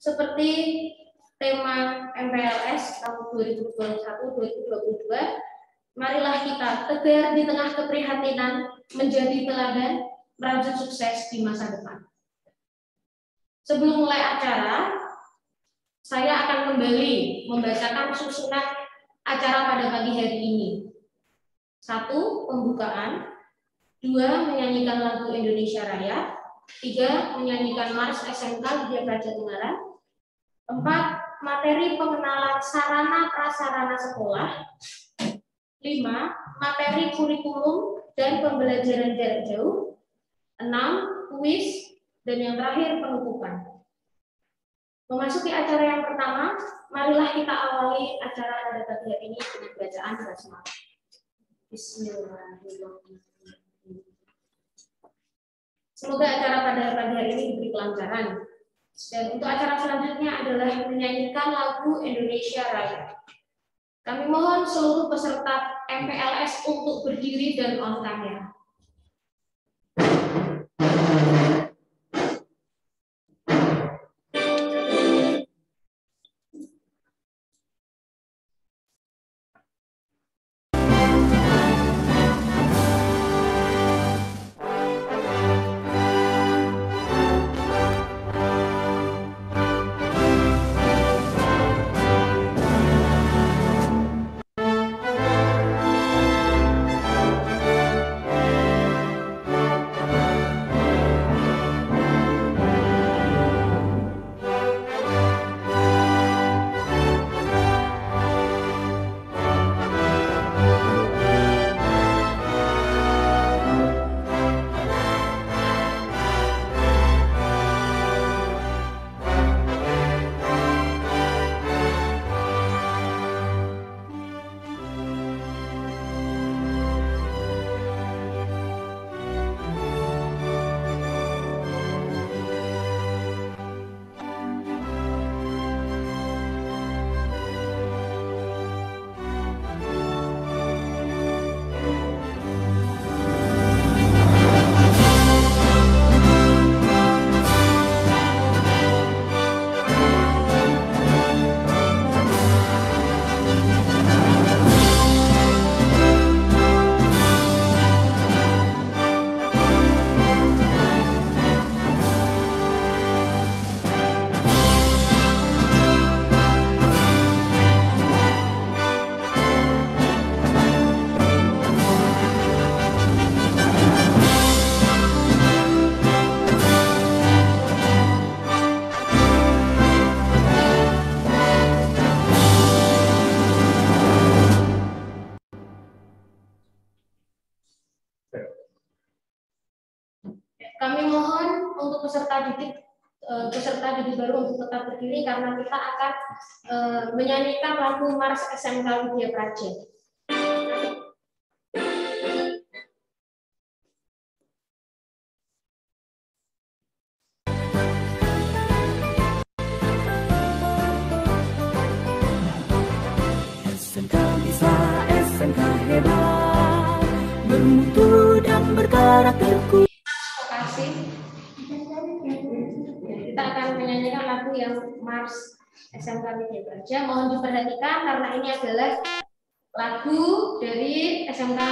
seperti tema MPLS tahun 2021-2022, marilah kita tegar di tengah keprihatinan menjadi teladan merajut sukses di masa depan. Sebelum mulai acara, saya akan kembali membacakan susunan acara pada pagi hari ini. 1. Pembukaan. 2. Menyanyikan lagu Indonesia Raya. 3. Menyanyikan Mars SMK Widya Praja Ungaran. 4. Materi pengenalan sarana prasarana sekolah. 5. Materi kurikulum dan pembelajaran jarak jauh. 6. Kuis. Dan yang terakhir penutupan. Memasuki acara yang pertama, marilah kita awali acara pada pagi hari ini dengan bacaan basmalah. Bismillahirrahmanirrahim. Semoga acara pada pagi hari ini diberi kelancaran. Dan untuk acara selanjutnya adalah menyanyikan lagu Indonesia Raya. Kami mohon seluruh peserta MPLS untuk berdiri dan on kamera. Kami mohon untuk peserta didik baru untuk tetap berdiri karena kita akan menyanyikan lagu Mars SMK Widya Praja. SMK bisa, SMK hebat, bermutu dan berkarakter kuat. Kita akan menyanyikan lagu yang Mars SMK Widya Praja. Mohon diperhatikan karena ini adalah lagu dari SMK.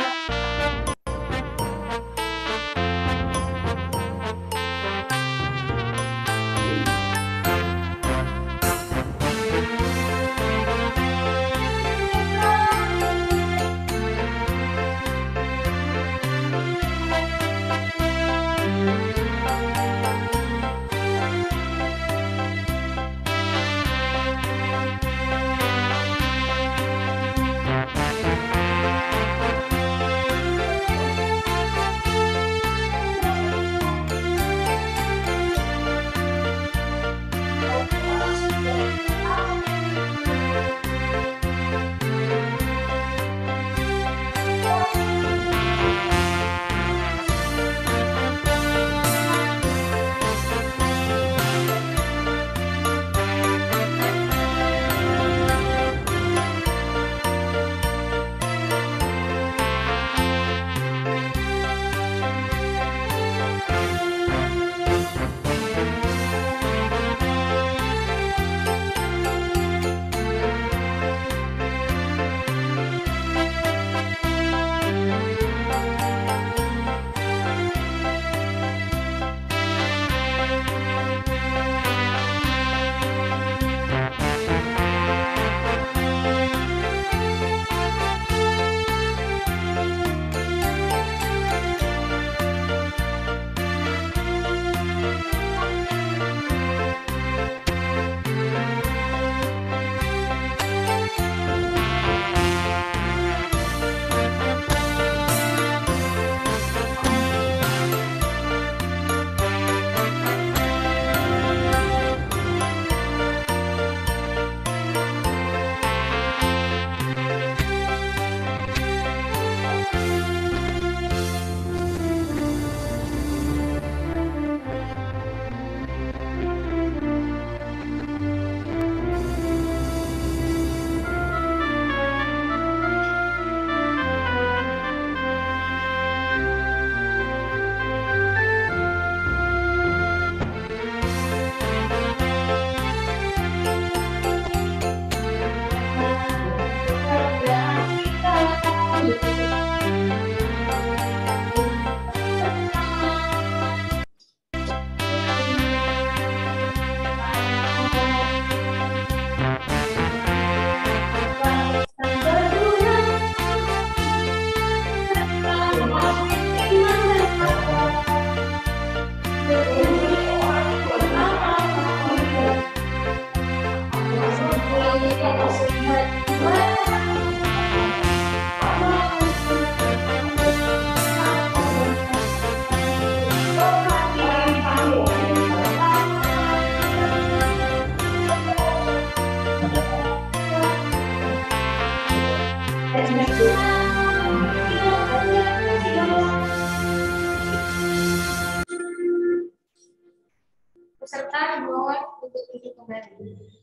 Peserta dimohon untuk duduk kembali.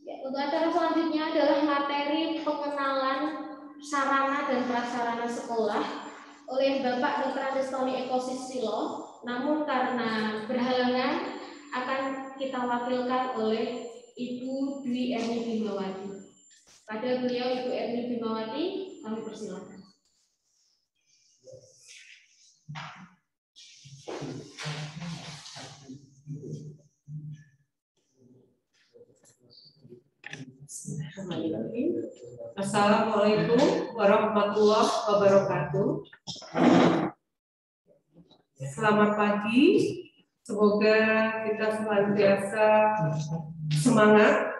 Ya, untuk acara selanjutnya adalah materi pengenalan sarana dan prasarana sekolah oleh Bapak Dr. Adestoni Eko Susilo. Namun karena berhalangan akan kita wakilkan oleh Ibu Dwi Erni Bimawati. Pada beliau Ibu Erni Bimawati, kami persilakan. Assalamualaikum warahmatullahi wabarakatuh. Selamat pagi. Semoga kita senantiasa semangat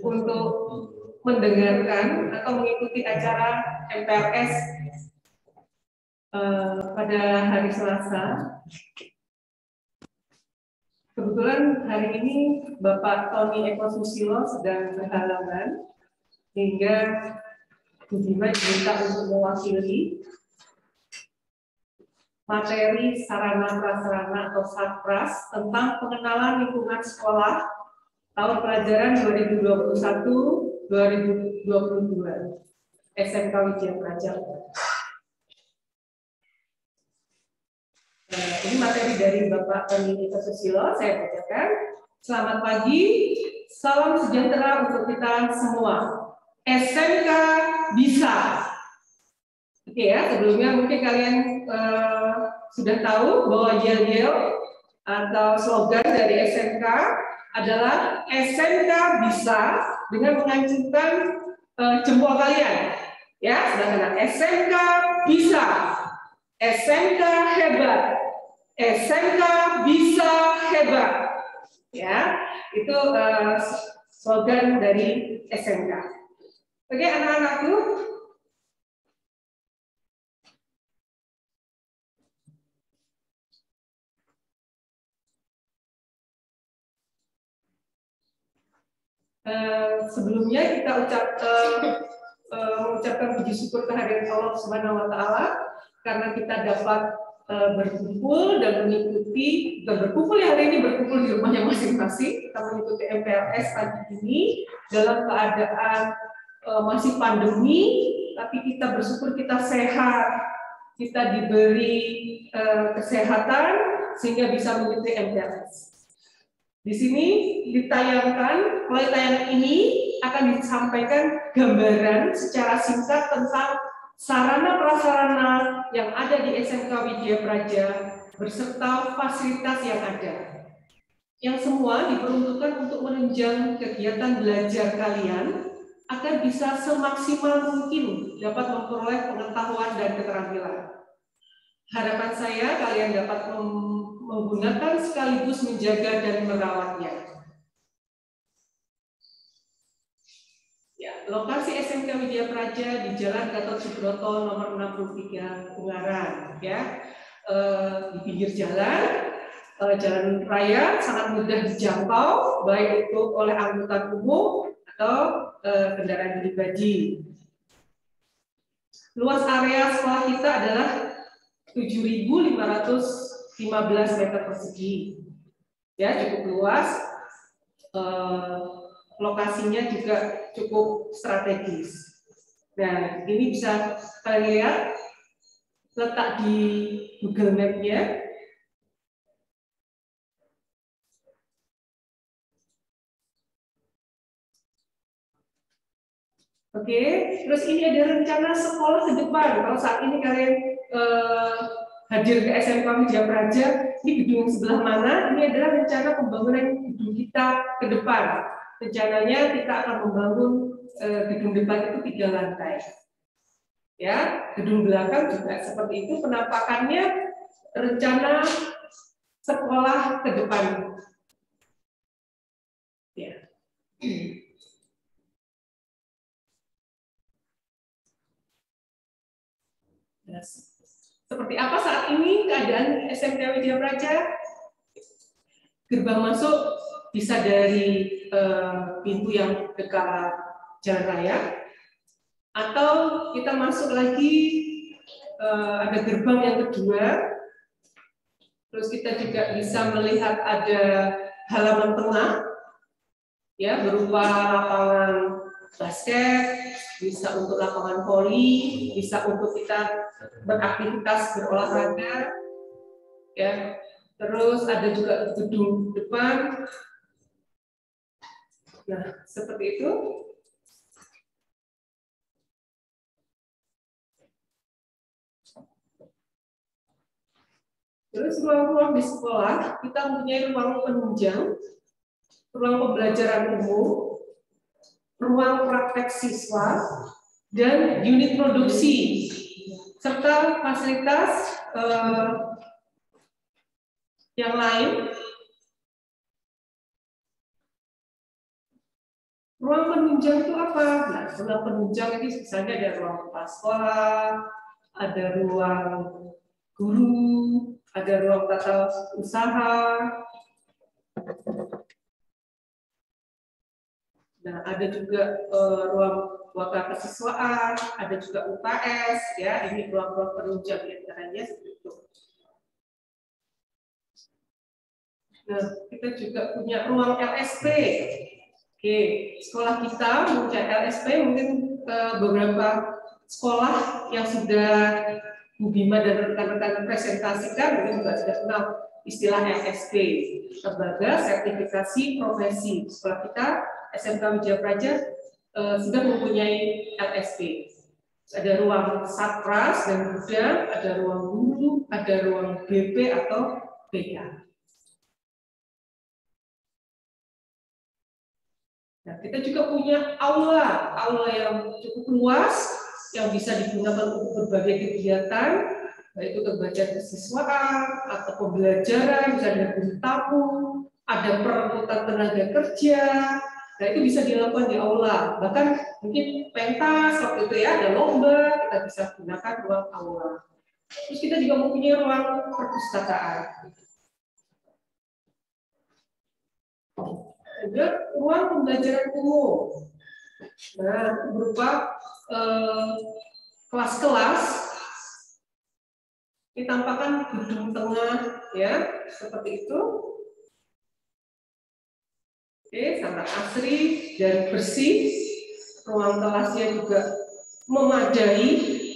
untuk mendengarkan atau mengikuti acara MPLS pada hari Selasa. Kebetulan hari ini Bapak Tony Eko Susilo sedang berhalangan, hingga Bu Dima diminta untuk mewakili materi sarana prasarana atau SAPRAS tentang pengenalan lingkungan sekolah tahun pelajaran 2021-2022 SMK Widya Praja. Ini materi dari Bapak Tony Eko Susilo, saya bacakan. Selamat pagi, salam sejahtera untuk kita semua. SMK bisa. Oke ya, sebelumnya mungkin kalian sudah tahu bahwa yel-yel atau slogan dari SMK adalah SMK bisa dengan mengacungkan jempol kalian. Ya, sedangkan SMK bisa. SMK hebat, SMK bisa hebat, ya itu slogan dari SMK. Oke anak-anakku, sebelumnya kita mengucapkan puji syukur kehadirat Allah Subhanahu Wa Taala karena kita dapat berkumpul dan mengikuti, bukan berkumpul ya hari ini, berkumpul di rumahnya masing-masing. Kita mengikuti MPLS pagi ini dalam keadaan masih pandemi, tapi kita bersyukur kita sehat, kita diberi kesehatan sehingga bisa mengikuti MPLS. Di sini ditayangkan, melalui tayangan ini akan disampaikan gambaran secara singkat tentang sarana prasarana yang ada di SMK Widya Praja beserta fasilitas yang ada. Yang semua diperuntukkan untuk menunjang kegiatan belajar kalian agar bisa semaksimal mungkin dapat memperoleh pengetahuan dan keterampilan. Harapan saya kalian dapat menggunakan sekaligus menjaga dan merawatnya. Lokasi SMK Widya Praja di Jalan Gatot Subroto nomor 63 Ungaran, ya, di pinggir jalan, jalan raya, sangat mudah dijangkau baik itu oleh angkutan umum atau kendaraan pribadi. Luas area sekolah kita adalah 7.515 meter persegi, ya cukup luas. Lokasinya juga cukup strategis. Nah, ini bisa kalian lihat letak di Google Map-nya. Oke, terus ini ada rencana sekolah ke depan. Kalau saat ini kalian hadir ke SMK Widya Praja, ini gedung sebelah mana? Ini adalah rencana pembangunan gedung kita ke depan. Rencananya kita akan membangun gedung depan itu 3 lantai. Ya, gedung belakang juga seperti itu penampakannya, rencana sekolah ke depan. Ya. Seperti apa saat ini keadaan SMK Widya Praja? Gerbang masuk bisa dari pintu yang dekat jalan raya, atau kita masuk lagi ada gerbang yang kedua. Terus kita juga bisa melihat ada halaman tengah, ya, berupa lapangan basket, bisa untuk lapangan voli, bisa untuk kita beraktivitas berolahraga, ya. Terus ada juga gedung depan. Nah, seperti itu. Terus ruang-ruang di sekolah, kita mempunyai ruang penunjang, ruang pembelajaran umum, ruang praktek siswa, dan unit produksi, serta fasilitas yang lain. Ruang penunjang itu apa? Nah, ruang penunjang ini misalnya ada ruang kepala sekolah, ada ruang guru, ada ruang tata usaha. Nah, ada juga ruang wakil kesiswaan, ada juga UKS, ya, ini ruang-ruang penunjang diantaranya seperti itu. Nah, kita juga punya ruang LSP. Oke, sekolah kita mempunyai LSP, mungkin beberapa sekolah yang sudah Bu Bima dan rekan-rekan presentasikan, mungkin juga sudah kenal istilah LSP, Lembaga Sertifikasi Profesi. Sekolah kita SMK Widya Praja sudah mempunyai LSP. Ada ruang Satpras dan gudang, ada ruang guru, ada ruang BP atau BK. Nah, kita juga punya aula yang cukup luas yang bisa digunakan untuk berbagai kegiatan, baik itu kegiatan kesiswaan atau pembelajaran, bisa ada guru tamu, ada perekrutan tenaga kerja. Nah, itu bisa dilakukan di aula. Bahkan mungkin pentas waktu itu, ya, ada lomba, kita bisa gunakan ruang aula. Terus kita juga mempunyai ruang perpustakaan. Ada ruang pembelajaran umum. Nah, berupa kelas-kelas. Ditampakkan gedung tengah, ya, seperti itu. Oke, sangat asri dan bersih. Ruang kelasnya juga memadai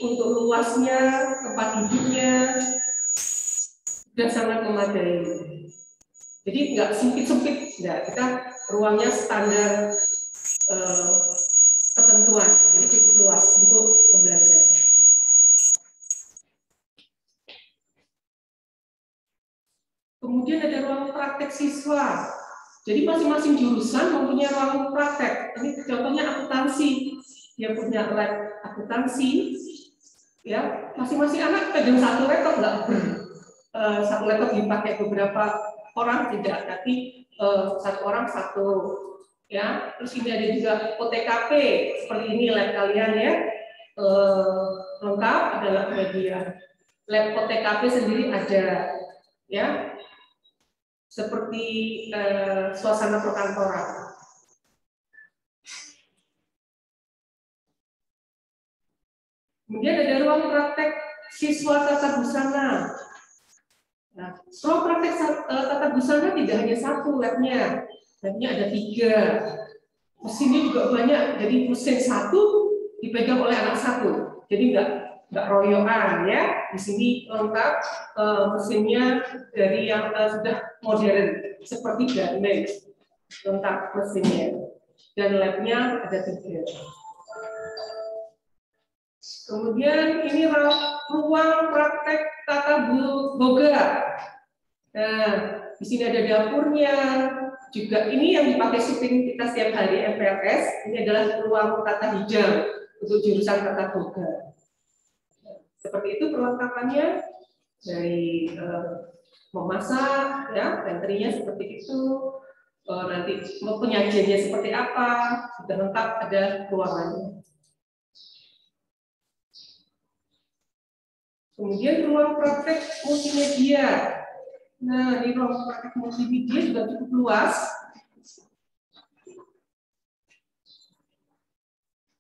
untuk luasnya, tempat duduknya, dan sangat memadai. Jadi nggak sempit-sempit, nggak, kita ruangnya standar ketentuan, jadi cukup luas untuk pembelajaran. Kemudian ada ruang praktek siswa. Jadi masing-masing jurusan mempunyai ruang praktek. Ini contohnya akuntansi, dia punya lab akuntansi. Ya, masing-masing anak pegang satu laptop, nggak satu laptop dipakai beberapa orang, tidak, tapi satu orang satu. Ya, terus ini ada juga OTKP seperti ini lab kalian, ya, lengkap adalah bagian lab OTKP sendiri ada, ya, seperti suasana perkantoran. Kemudian ada ruang praktek siswa tata busana. Nah, ruang praktek tata busana tidak hanya satu labnya. Labnya ada 3. Mesinnya juga banyak. Jadi mesin satu dipegang oleh anak satu. Jadi nggak royokan, ya. Di sini lengkap mesinnya dari yang sudah modern seperti garment, lengkap mesinnya. Dan labnya ada 3. Kemudian ini ruang praktek tata boga. Nah, di sini ada dapurnya. Juga ini yang dipakai syuting kita setiap hari MPLS. Ini adalah ruang tata hijau untuk jurusan tata boga. Seperti itu perlengkapannya, dari memasak, ya, pantry-nya seperti itu, nanti penyajiannya seperti apa, sudah lengkap, ada ruangannya. Kemudian ruang praktek multimedia. Nah, di ruang praktek multimedia juga cukup luas.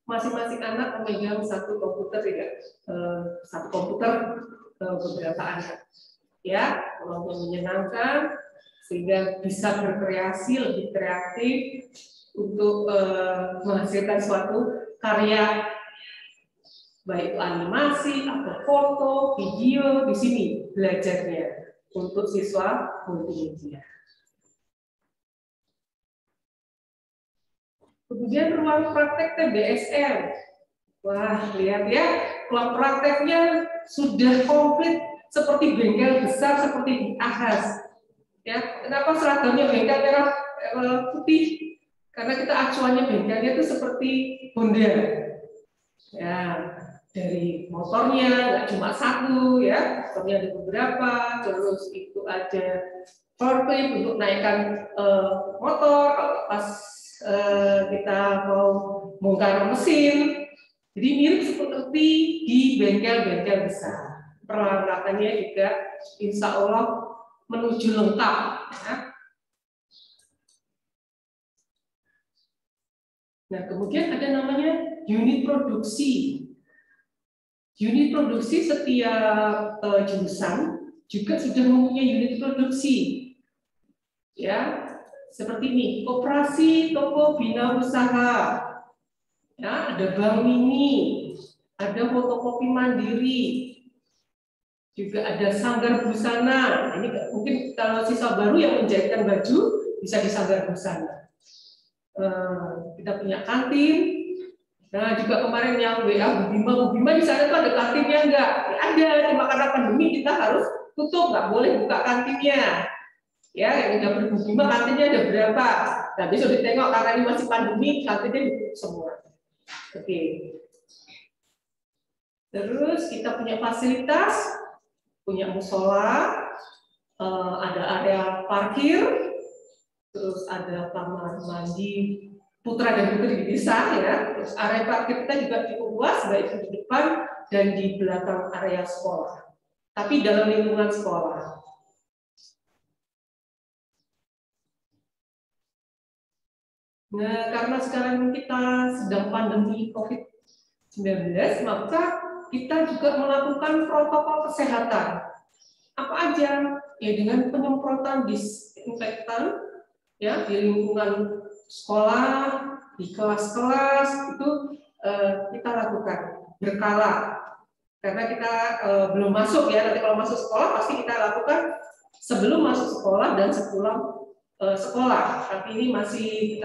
Masing-masing anak memegang satu komputer, ya, satu komputer beberapa anak. Ya, kalau menyenangkan, sehingga bisa berkreasi, lebih kreatif untuk menghasilkan suatu karya, baik itu animasi atau foto, video. Di sini belajarnya untuk siswa multimedia. Kemudian ruang praktek TBSM. Wah, lihat ya, ruang prakteknya sudah komplit seperti bengkel besar seperti di Ahas. Ya, kenapa seragamnya bengkel merah putih? Karena kita acuannya bengkelnya itu seperti Honda. Ya, dari motornya nggak cuma satu, ya, motornya ada beberapa. Terus itu ada forklift untuk naikkan motor kalau pas kita mau bongkar mesin. Jadi mirip seperti di bengkel-bengkel besar. Perlengkapannya juga insya Allah menuju lengkap. Ya. Nah, kemudian ada namanya unit produksi. Unit produksi setiap jurusan juga sudah mempunyai unit produksi. Ya, seperti ini, koperasi toko bina usaha. Ya, ada bank mini, ada fotokopi mandiri, juga ada sanggar busana. Ini mungkin kalau siswa baru yang menjahitkan baju bisa di sanggar busana. Kita punya kantin. Nah, juga kemarin yang WA Bu Bima di sana tuh ada kantinnya enggak? Ya, ada, cuma karena pandemi kita harus tutup, nggak boleh buka kantinnya. Ya, yang udah Bu Bima kantinnya ada berapa? Nah, besok ditengok karena ini masih pandemi, kantinnya ditutup semua. Oke. Terus kita punya fasilitas, punya musola, ada area parkir, terus ada kamar mandi putra dan putri di desa, ya. Terus area parkir kita juga cukup luas, baik di depan dan di belakang area sekolah. Tapi dalam lingkungan sekolah. Nah, karena sekarang kita sedang pandemi COVID-19, maka kita juga melakukan protokol kesehatan. Apa aja? Ya, dengan penyemprotan disinfektan, ya, di lingkungan sekolah, di kelas-kelas itu kita lakukan berkala. Karena kita belum masuk, ya, nanti kalau masuk sekolah pasti kita lakukan sebelum masuk sekolah dan sepulang sekolah. Tapi ini masih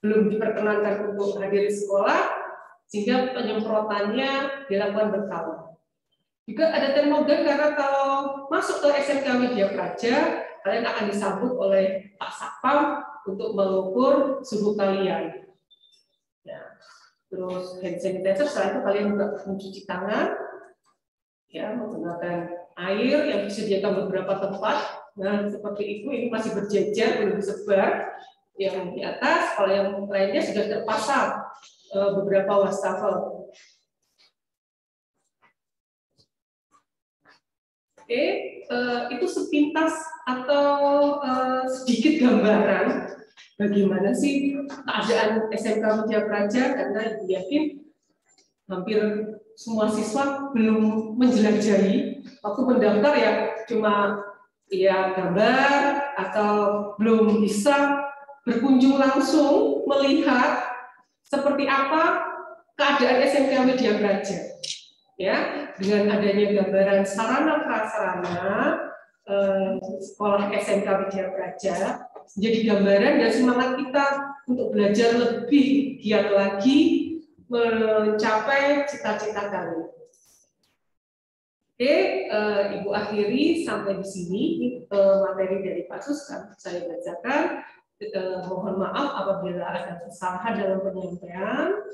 belum diperkenankan untuk hadir di sekolah, sehingga penyemprotannya dilakukan berkala. Juga ada termogan karena kalau masuk ke SMK Widya Praja, kalian akan disambut oleh Pak Satpam untuk mengukur suhu kalian. Ya. Terus hand sanitizer, setelah itu kalian juga mencuci tangan, ya, menggunakan air yang disediakan beberapa tempat. Nah, seperti itu, ini masih berjejer, belum disebar. Yang di atas, kalau yang lainnya sudah terpasang beberapa wastafel. Oke, itu sepintas atau sedikit gambaran bagaimana sih keadaan SMK Widya Praja, karena yakin hampir semua siswa belum menjelajahi. Waktu mendaftar ya cuma ya gambar atau belum bisa berkunjung langsung melihat seperti apa keadaan SMK Widya Praja. Ya, dengan adanya gambaran sarana prasarana sekolah SMK Widya Praja, jadi gambaran dan semangat kita untuk belajar lebih giat lagi mencapai cita-cita kalian. Oke, Ibu akhiri sampai di sini materi dari Pak Suska saya bacakan. Mohon maaf apabila ada kesalahan dalam penyampaian.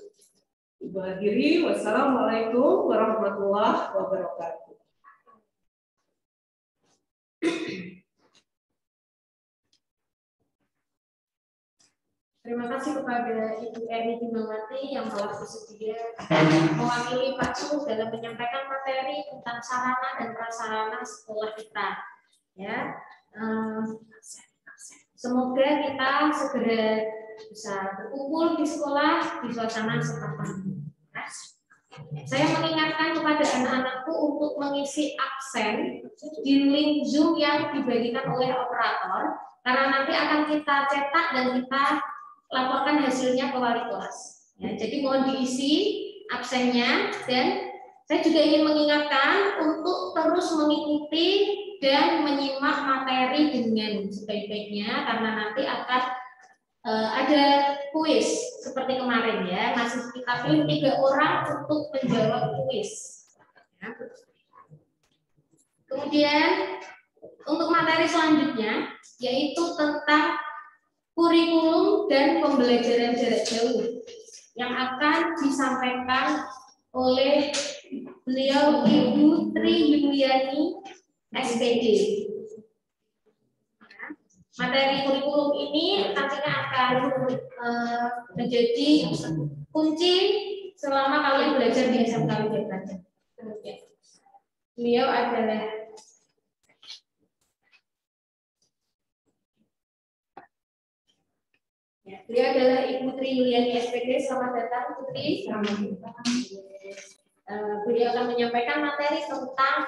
Ibu akhiri, wassalamualaikum warahmatullahi wabarakatuh. Terima kasih kepada Ibu Eni Dimawati yang telah bersedia mewakili Pak Su dalam menyampaikan materi tentang sarana dan prasarana sekolah kita. Ya, semoga kita segera bisa berkumpul di sekolah di suasana seperti ini. Saya mengingatkan kepada anak-anakku untuk mengisi absen di link Zoom yang dibagikan oleh operator, karena nanti akan kita cetak dan kita laporkan hasilnya ke wali kelas. Ya, jadi mohon diisi absennya, dan saya juga ingin mengingatkan untuk terus mengikuti dan menyimak materi dengan sebaik-baiknya, karena nanti akan ada kuis seperti kemarin ya, masih kita pilih 3 orang untuk menjawab kuis. Ya. Kemudian untuk materi selanjutnya yaitu tentang kurikulum dan pembelajaran jarak jauh yang akan disampaikan oleh beliau Ibu Tri Yuliani SPD. Materi kurikulum ini nantinya akan menjadi kunci selama kalian belajar di SMK Widyadara. Beliau adalah beliau adalah Ibu Tri Yuliani SPD. Selamat datang, Putri. Selamat datang. Beliau akan menyampaikan materi tentang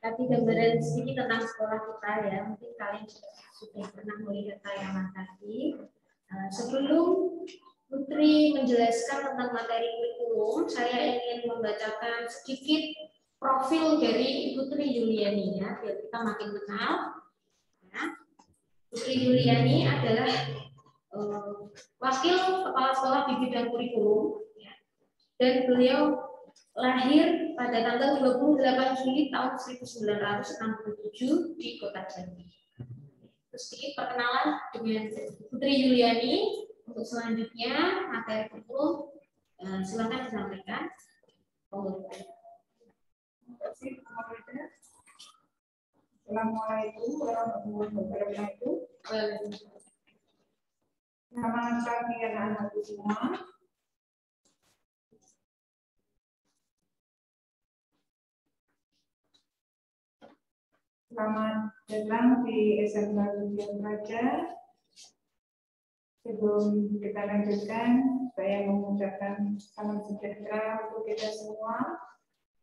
Tadi gambaran sedikit tentang sekolah kita ya, mungkin kalian sudah pernah melihat tayangan tadi. Sebelum Putri menjelaskan tentang materi kurikulum, saya ingin membacakan sedikit profil dari Putri Yuliani ya, biar kita makin kenal. Ya. Putri Yuliani adalah wakil kepala sekolah di bidang kurikulum, ya. Dan beliau lahir pada tanggal 28 Juli tahun 1967 di Kota Jambi. Terus sedikit perkenalan dengan Putri Yuliani. Untuk selanjutnya materi kurikulum silakan disampaikan. Assalamualaikum warahmatullahi wabarakatuh. Selamat pagi anak-anakku semua. Selamat datang di SMK Widya Praja. Sebelum kita lanjutkan, saya mengucapkan salam sejahtera untuk kita semua.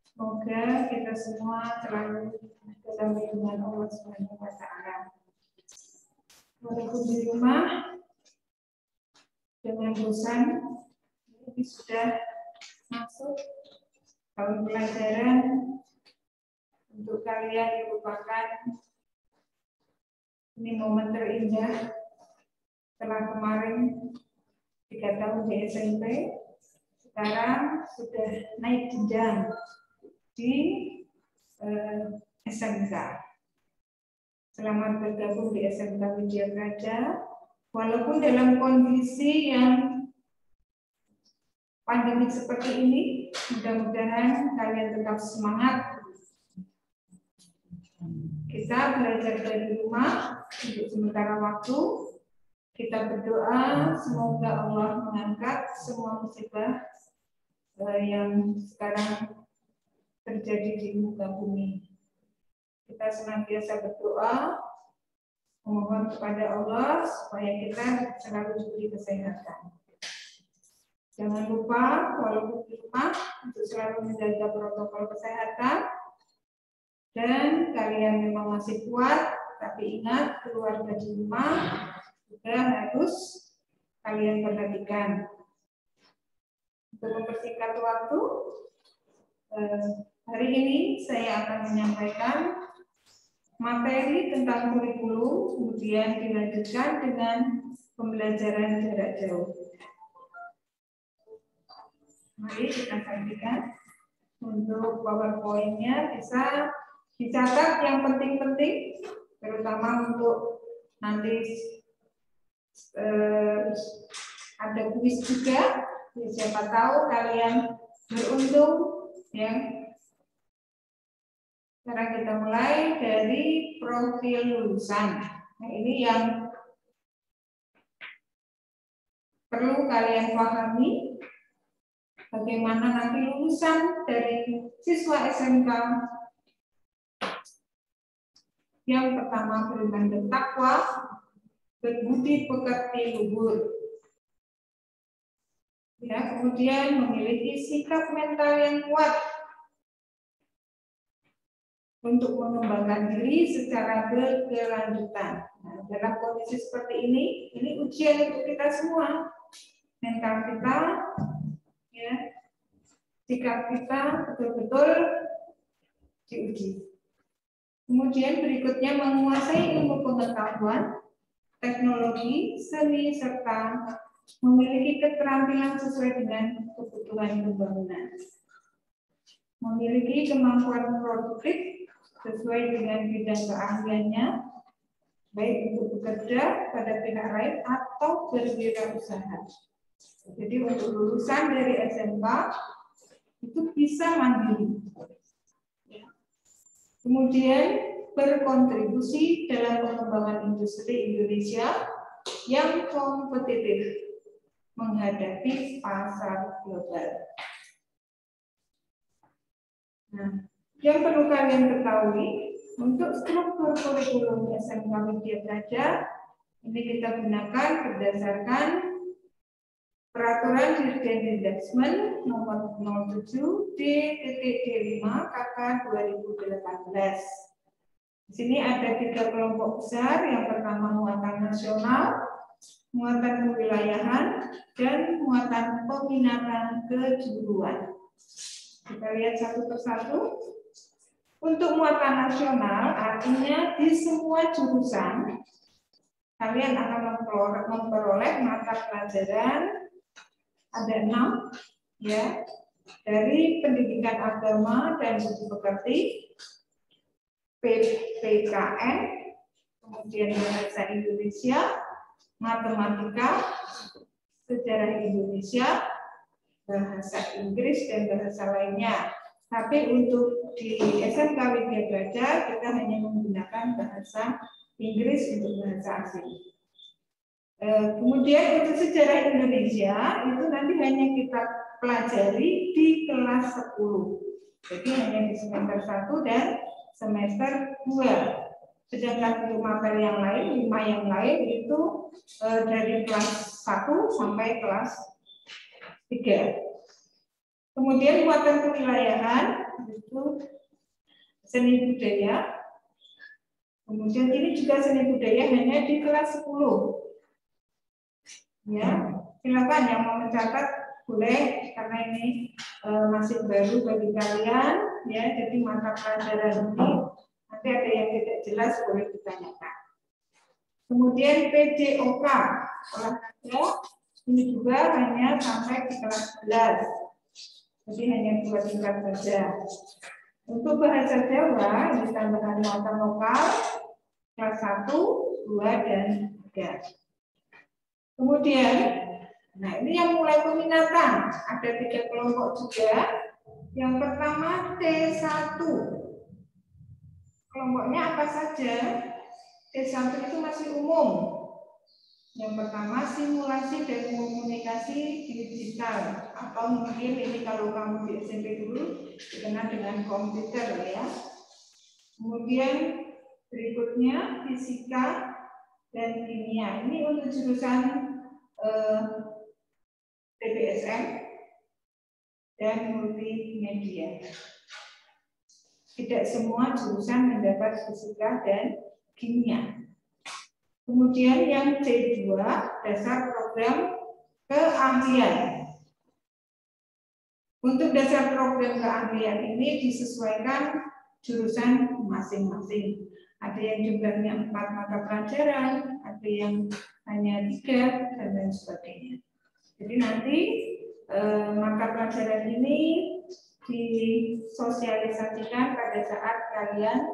Semoga kita semua selalu dalam lindungan Allah Subhanahu wa Ta'ala. Walaupun di rumah dengan bosan, ini sudah masuk tahun pelajaran. Untuk kalian merupakan ini momen terindah. Setelah kemarin 3 tahun di SMP, sekarang sudah naik jenjang di SMK. Selamat bergabung di SMK Widya Praja. Walaupun dalam kondisi yang pandemi seperti ini, mudah-mudahan kalian tetap semangat. Kita belajar dari rumah untuk sementara waktu. Kita berdoa semoga Allah mengangkat semua musibah yang sekarang terjadi di muka bumi. Kita senantiasa berdoa, memohon kepada Allah supaya kita selalu diberi kesehatan. Jangan lupa walaupun di rumah untuk selalu menjaga protokol kesehatan. Dan kalian memang masih kuat, tapi ingat keluarga di rumah juga harus kalian perhatikan. Untuk mempersingkat waktu, hari ini saya akan menyampaikan materi tentang kurikulum, kemudian dilanjutkan dengan pembelajaran jarak jauh. Mari kita saksikan. Untuk PowerPoint-nya bisa dicatat yang penting-penting, terutama untuk nanti ada kuis juga. Siapa tahu kalian beruntung ya. Sekarang kita mulai dari profil lulusan. Nah, ini yang perlu kalian pahami. Bagaimana nanti lulusan dari siswa SMK. Yang pertama, beriman bertakwa, berbudi pekerti luhur. Ya, kemudian memiliki sikap mental yang kuat untuk mengembangkan diri secara berkelanjutan. Nah, dalam kondisi seperti ini ujian untuk kita semua. Mental kita, ya, sikap kita betul-betul diuji. Kemudian berikutnya menguasai ilmu pengetahuan, teknologi, seni, serta memiliki keterampilan sesuai dengan kebutuhan pembangunan. Memiliki kemampuan produktif sesuai dengan bidang keahliannya, baik untuk bekerja pada pihak lain atau berwirausaha. Jadi untuk lulusan dari SMK itu bisa mandiri. Kemudian berkontribusi dalam pengembangan industri Indonesia yang kompetitif menghadapi pasar global. Nah, yang perlu kalian ketahui untuk struktur kurikulum SMK Widya Praja ini kita gunakan berdasarkan Peraturan Dirjen Didasmen nomor 07 D.D5 KK 2018. Di sini ada 3 kelompok besar. Yang pertama muatan nasional, muatan kewilayahan, dan muatan peminatan kejuruan. Kita lihat satu persatu. Untuk muatan nasional artinya di semua jurusan kalian akan memperoleh mata pelajaran ada 6 ya, dari pendidikan agama dan budi pekerti, PPKN, kemudian bahasa Indonesia, matematika, sejarah Indonesia, bahasa Inggris dan bahasa lainnya. Tapi untuk di SMK Widya Belajar kita hanya menggunakan bahasa Inggris untuk bahasa asing. Kemudian untuk sejarah Indonesia itu nanti hanya kita pelajari di kelas 10. Jadi hanya di semester 1 dan semester 2. Sedangkan untuk materi yang lain, 5 yang lain itu dari kelas 1 sampai kelas 3. Kemudian muatan kewilayahan itu seni budaya. Kemudian ini juga seni budaya hanya di kelas 10. Ya, silakan yang mau mencatat boleh karena ini masih baru bagi kalian ya. Jadi mata pelajaran ini nanti ada yang tidak jelas boleh ditanyakan. Kemudian PJOK olahraga ini juga hanya sampai di kelas 11. Jadi hanya 2 tingkat saja. Untuk bahasa Jawa ini tambahan muatan lokal kelas 1, 2 dan 3. Kemudian, nah ini yang mulai peminatan, ada 3 kelompok juga. Yang pertama T1. Kelompoknya apa saja? T1 itu masih umum. Yang pertama simulasi dan komunikasi digital, atau mungkin ini kalau kamu di SMP dulu dikenal dengan komputer ya. Kemudian berikutnya fisika dan kimia. Ini untuk jurusan TBSM dan multimedia. Tidak semua jurusan mendapat fisika dan kimia. Kemudian yang C2 dasar program keahlian. Untuk dasar program keahlian ini disesuaikan jurusan masing-masing. Ada yang jumlahnya 4 mata pelajaran, ada yang hanya 3 dan lain sebagainya. Jadi nanti mata pelajaran ini disosialisasikan pada saat kalian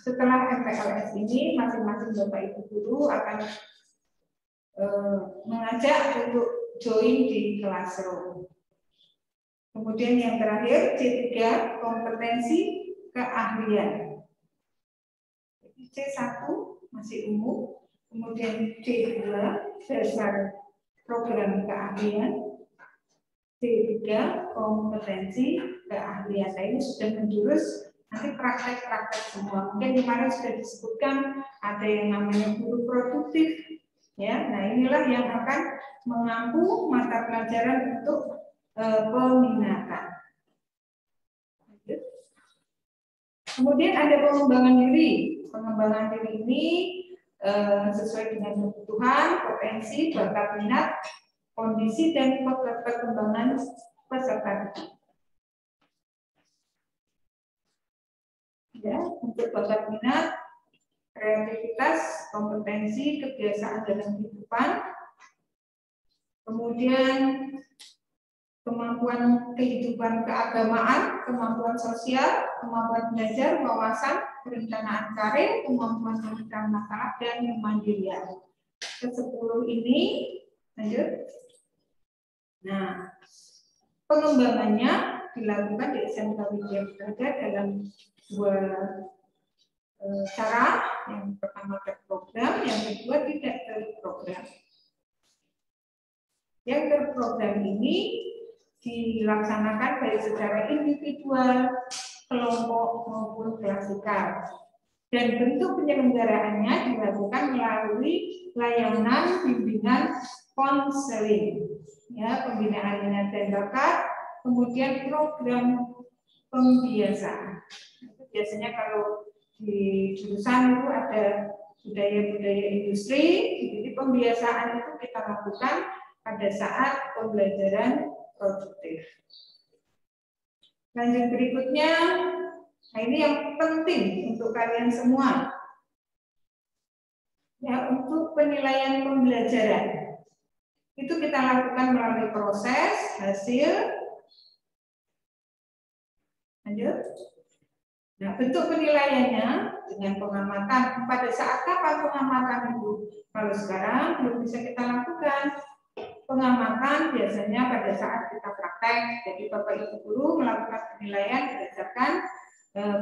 setelah MPLS ini masing-masing Bapak Ibu guru akan mengajak untuk join di classroom. Kemudian yang terakhir C3 kompetensi keahlian. C1 masih umum, kemudian C2 dasar program keahlian, C3 kompetensi keahlian. Nah, ini sudah menjurus nanti praktek-praktek semua. Mungkin kemarin sudah disebutkan ada yang namanya guru produktif, ya. Nah, inilah yang akan mengampu mata pelajaran untuk peminatan. Kemudian ada pengembangan diri. Pengembangan diri ini sesuai dengan kebutuhan, potensi, bakat minat, kondisi, dan perkembangan peserta didik. Ya, untuk bakat minat, kreativitas, kompetensi, kebiasaan dalam kehidupan, kemudian kemampuan kehidupan keagamaan, kemampuan sosial, kemampuan belajar, wawasan, perencanaan karir, kemampuan memecahkan masalah, dan kemandirian. Ke-10 ini, lanjut. Nah, pengembangannya dilakukan di SMK Widya Belajar dalam 2 cara. Yang pertama terprogram, yang kedua tidak terprogram. Yang terprogram ini dilaksanakan baik secara individual, kelompok maupun klasikal. Dan bentuk penyelenggaraannya dilakukan melalui layanan bimbingan konseling, ya, pembinaan minat dan bakat, kemudian program pembiasaan. Biasanya kalau di jurusan itu ada budaya-budaya industri, jadi pembiasaan itu kita lakukan pada saat pembelajaran produktif. Lanjut berikutnya, nah ini yang penting untuk kalian semua. Ya, untuk penilaian pembelajaran. Itu kita lakukan melalui proses, hasil. Lanjut. Nah, bentuk penilaiannya dengan pengamatan. Pada saat kapan pengamatan itu? Kalau sekarang belum bisa kita lakukan. Pengamatan biasanya pada saat kita praktek. Jadi Bapak Ibu guru melakukan penilaian berdasarkan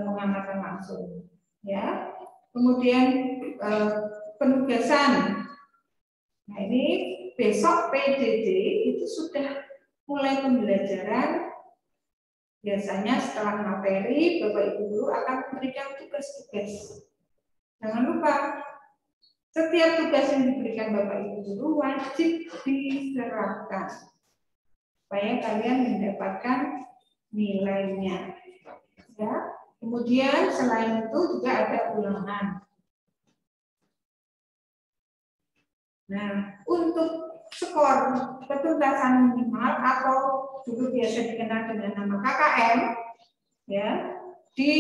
pengamatan langsung. Ya. Kemudian penugasan. Nah, ini besok PDD itu sudah mulai pembelajaran. Biasanya setelah materi, Bapak Ibu guru akan memberikan tugas-tugas. Jangan lupa, setiap tugas yang diberikan Bapak Ibu guru wajib diserahkan supaya kalian mendapatkan nilainya. Ya. Kemudian selain itu juga ada ulangan. Nah, untuk skor ketuntasan minimal atau dulu biasa dikenal dengan nama KKM, ya, di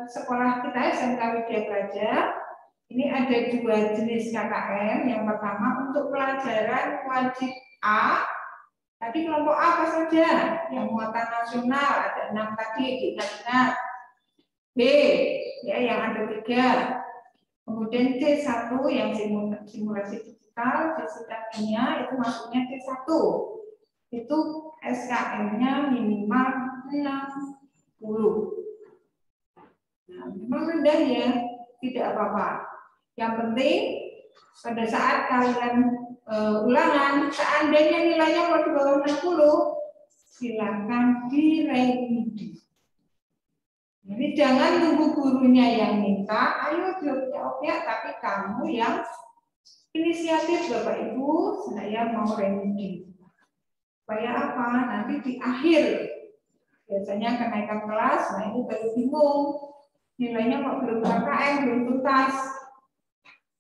sekolah kita SMK Widya Praja ini ada dua jenis KKM. Yang pertama untuk pelajaran wajib A. Tadi kelompok A apa saja? Yang muatan nasional ada 6 tadi diingat-ingat. B, ya, yang ada 3. Kemudian C1 yang simulasi digital, fisika kimia itu masuknya C1. Itu SKM-nya minimal 60. Nah, memang rendah ya, tidak apa-apa. Yang penting pada saat kalian ulangan, seandainya nilainya kalau di bawah 60, silakan direvisi. Jadi jangan tunggu gurunya yang minta, ayo jawab ya, tapi kamu yang inisiatif. Bapak Ibu, saya mau remedi. Supaya apa? Nanti di akhir, biasanya kenaikan kelas, nah ini baru bingung. Nilainya kok belum KKM, belum tuntas.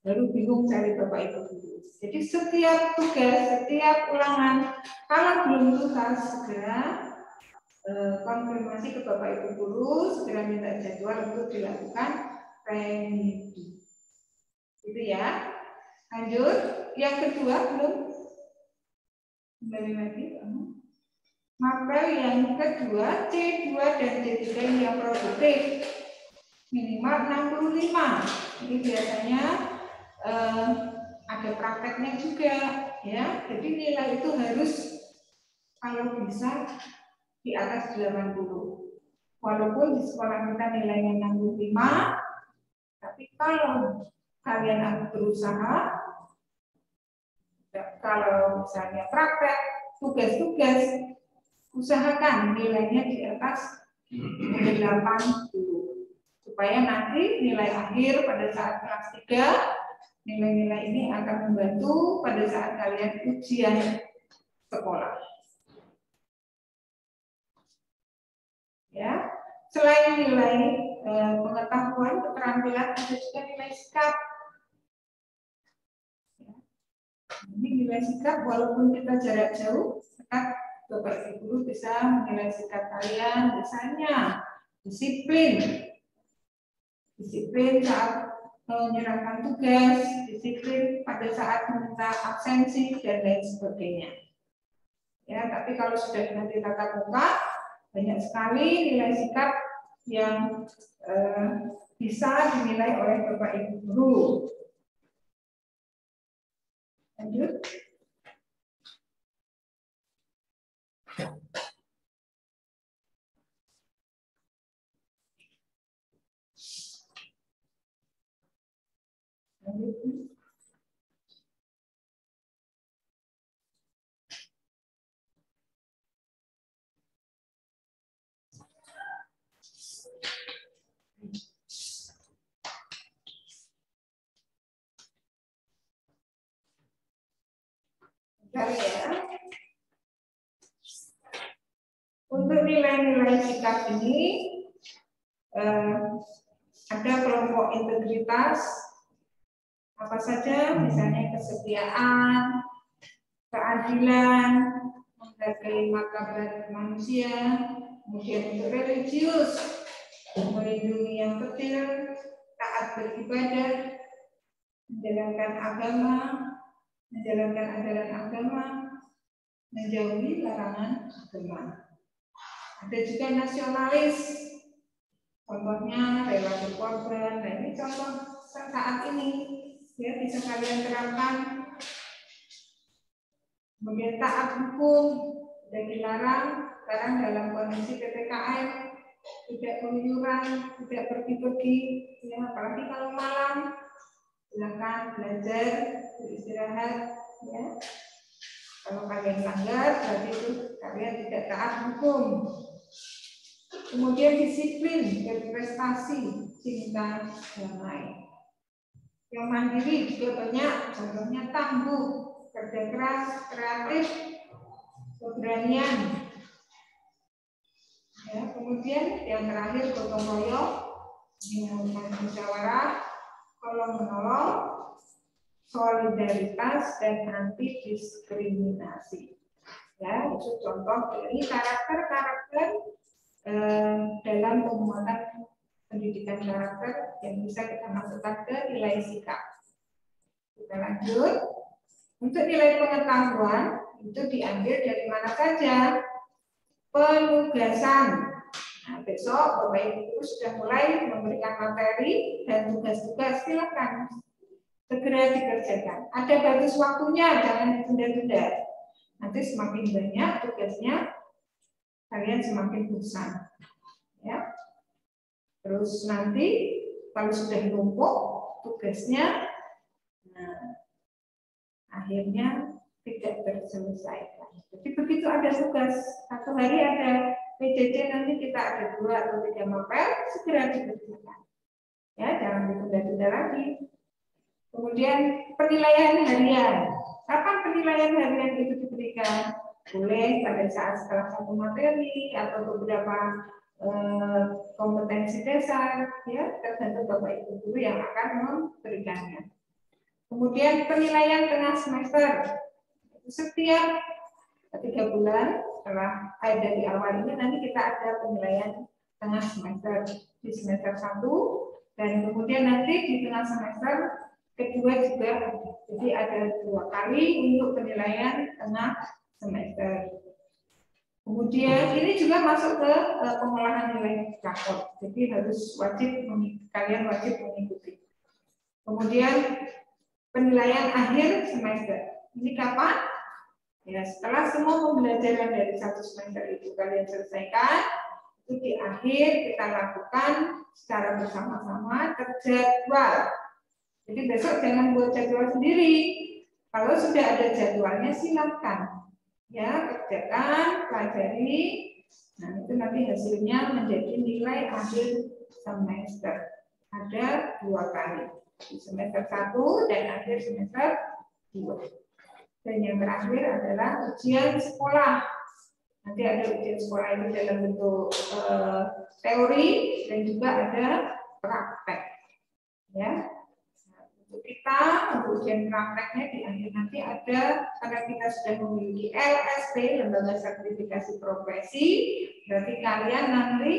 Baru bingung cari Bapak Ibu guru. Jadi setiap tugas, setiap ulangan, kalau belum tuntas, segera konfirmasi ke Bapak Ibu guru, segera minta jadwal untuk dilakukan remedi. Gitu ya. Lanjut, yang kedua belum. Kembali lagi. Mapel yang kedua, C2 dan C3 yang produktif minimal 65. Ini biasanya ada prakteknya juga, ya. Jadi nilai itu harus kalau bisa di atas 80. Walaupun di sekolah kita nilainya 65, tapi kalau kalian berusaha, kalau misalnya praktek, tugas-tugas, usahakan nilainya di atas 80. Supaya nanti nilai akhir pada saat kelas 3, nilai-nilai ini akan membantu pada saat kalian ujian sekolah. Ya, selain nilai pengetahuan, keterampilan, ada juga nilai sikap. Ya. Ini nilai sikap, walaupun kita jarak jauh, tetap Bapak Ibu guru bisa menilai sikap kalian, misalnya disiplin saat menyerahkan tugas, disiplin pada saat meminta absensi dan lain sebagainya. Ya, tapi kalau sudah nanti tatap muka, banyak sekali nilai sikap yang bisa dinilai oleh Bapak Ibu guru. Lanjut. nilai sikap ini ada kelompok integritas apa saja, misalnya kesetiaan, keadilan, menghargai martabat manusia, kemudian untuk religius, melindungi yang kecil, taat beribadah, menjalankan agama, menjalankan ajaran agama, menjauhi larangan agama. Ada juga nasionalis, contohnya rela berkorban. Nah, ini contoh saat ini ya bisa kalian terapkan. Kemudian taat hukum sudah dilarang sekarang dalam kondisi PPKM, tidak keluyuran, tidak pergi-pergi, ya, apalagi kalau malam silakan belajar, beristirahat, ya. Kalau kalian langgar, berarti itu kalian tidak taat hukum. Kemudian disiplin, berprestasi, cinta, damai. Yang mandiri juga banyak, contohnya tangguh, kerja keras, kreatif, keberanian. Ya, kemudian yang terakhir gotong royong, musyawarah, tolong menolong, solidaritas, dan anti diskriminasi. Ya, itu contoh dari karakter-karakter dalam penguatan pendidikan karakter yang bisa kita masukkan ke nilai sikap. Kita lanjut. Untuk nilai pengetahuan itu diambil dari mana saja? Penugasan. Nah, besok Bapak Ibu sudah mulai memberikan materi dan tugas-tugas, silakan segera dikerjakan. Ada batas waktunya, jangan ditunda-tunda. Nanti semakin banyak tugasnya, kalian semakin bosan. Ya. Terus nanti kalau sudah numpuk tugasnya, nah, akhirnya tidak terselesaikan. Jadi begitu ada tugas, satu hari ada PJJ, nanti kita ada 2 atau 3 mapel, segera dikerjakan. Ya, jangan ditunda-tunda lagi. Kemudian penilaian harian. Kapan penilaian harian itu diberikan? Boleh pada saat setelah satu materi atau beberapa kompetensi dasar, ya, tergantung Bapak Ibu guru yang akan memberikannya. Kemudian penilaian tengah semester. Setiap 3 bulan setelah dari awal ini nanti kita ada penilaian tengah semester di semester 1 dan kemudian nanti di tengah semester kedua juga ada. Jadi ada 2 kali untuk penilaian tengah semester. Kemudian ini juga masuk ke pengolahan nilai rapor. Jadi harus kalian wajib mengikuti. Kemudian penilaian akhir semester. Ini kapan? Ya, setelah semua pembelajaran dari 1 semester itu kalian selesaikan, itu di akhir kita lakukan secara bersama-sama terjadwal. Jadi besok jangan buat jadwal sendiri. Kalau sudah ada jadwalnya silakan. Ya, kerjakan, pelajari. Nah, itu nanti hasilnya menjadi nilai akhir semester. Ada 2 kali. Di semester 1 dan akhir semester 2. Dan yang terakhir adalah ujian sekolah. Nanti ada ujian sekolah ini dalam bentuk teori dan juga ada praktek. Ya. Untuk kita, untuk ujian prakteknya di akhir nanti ada, karena kita sudah memiliki LSP, Lembaga Sertifikasi Profesi, berarti kalian nanti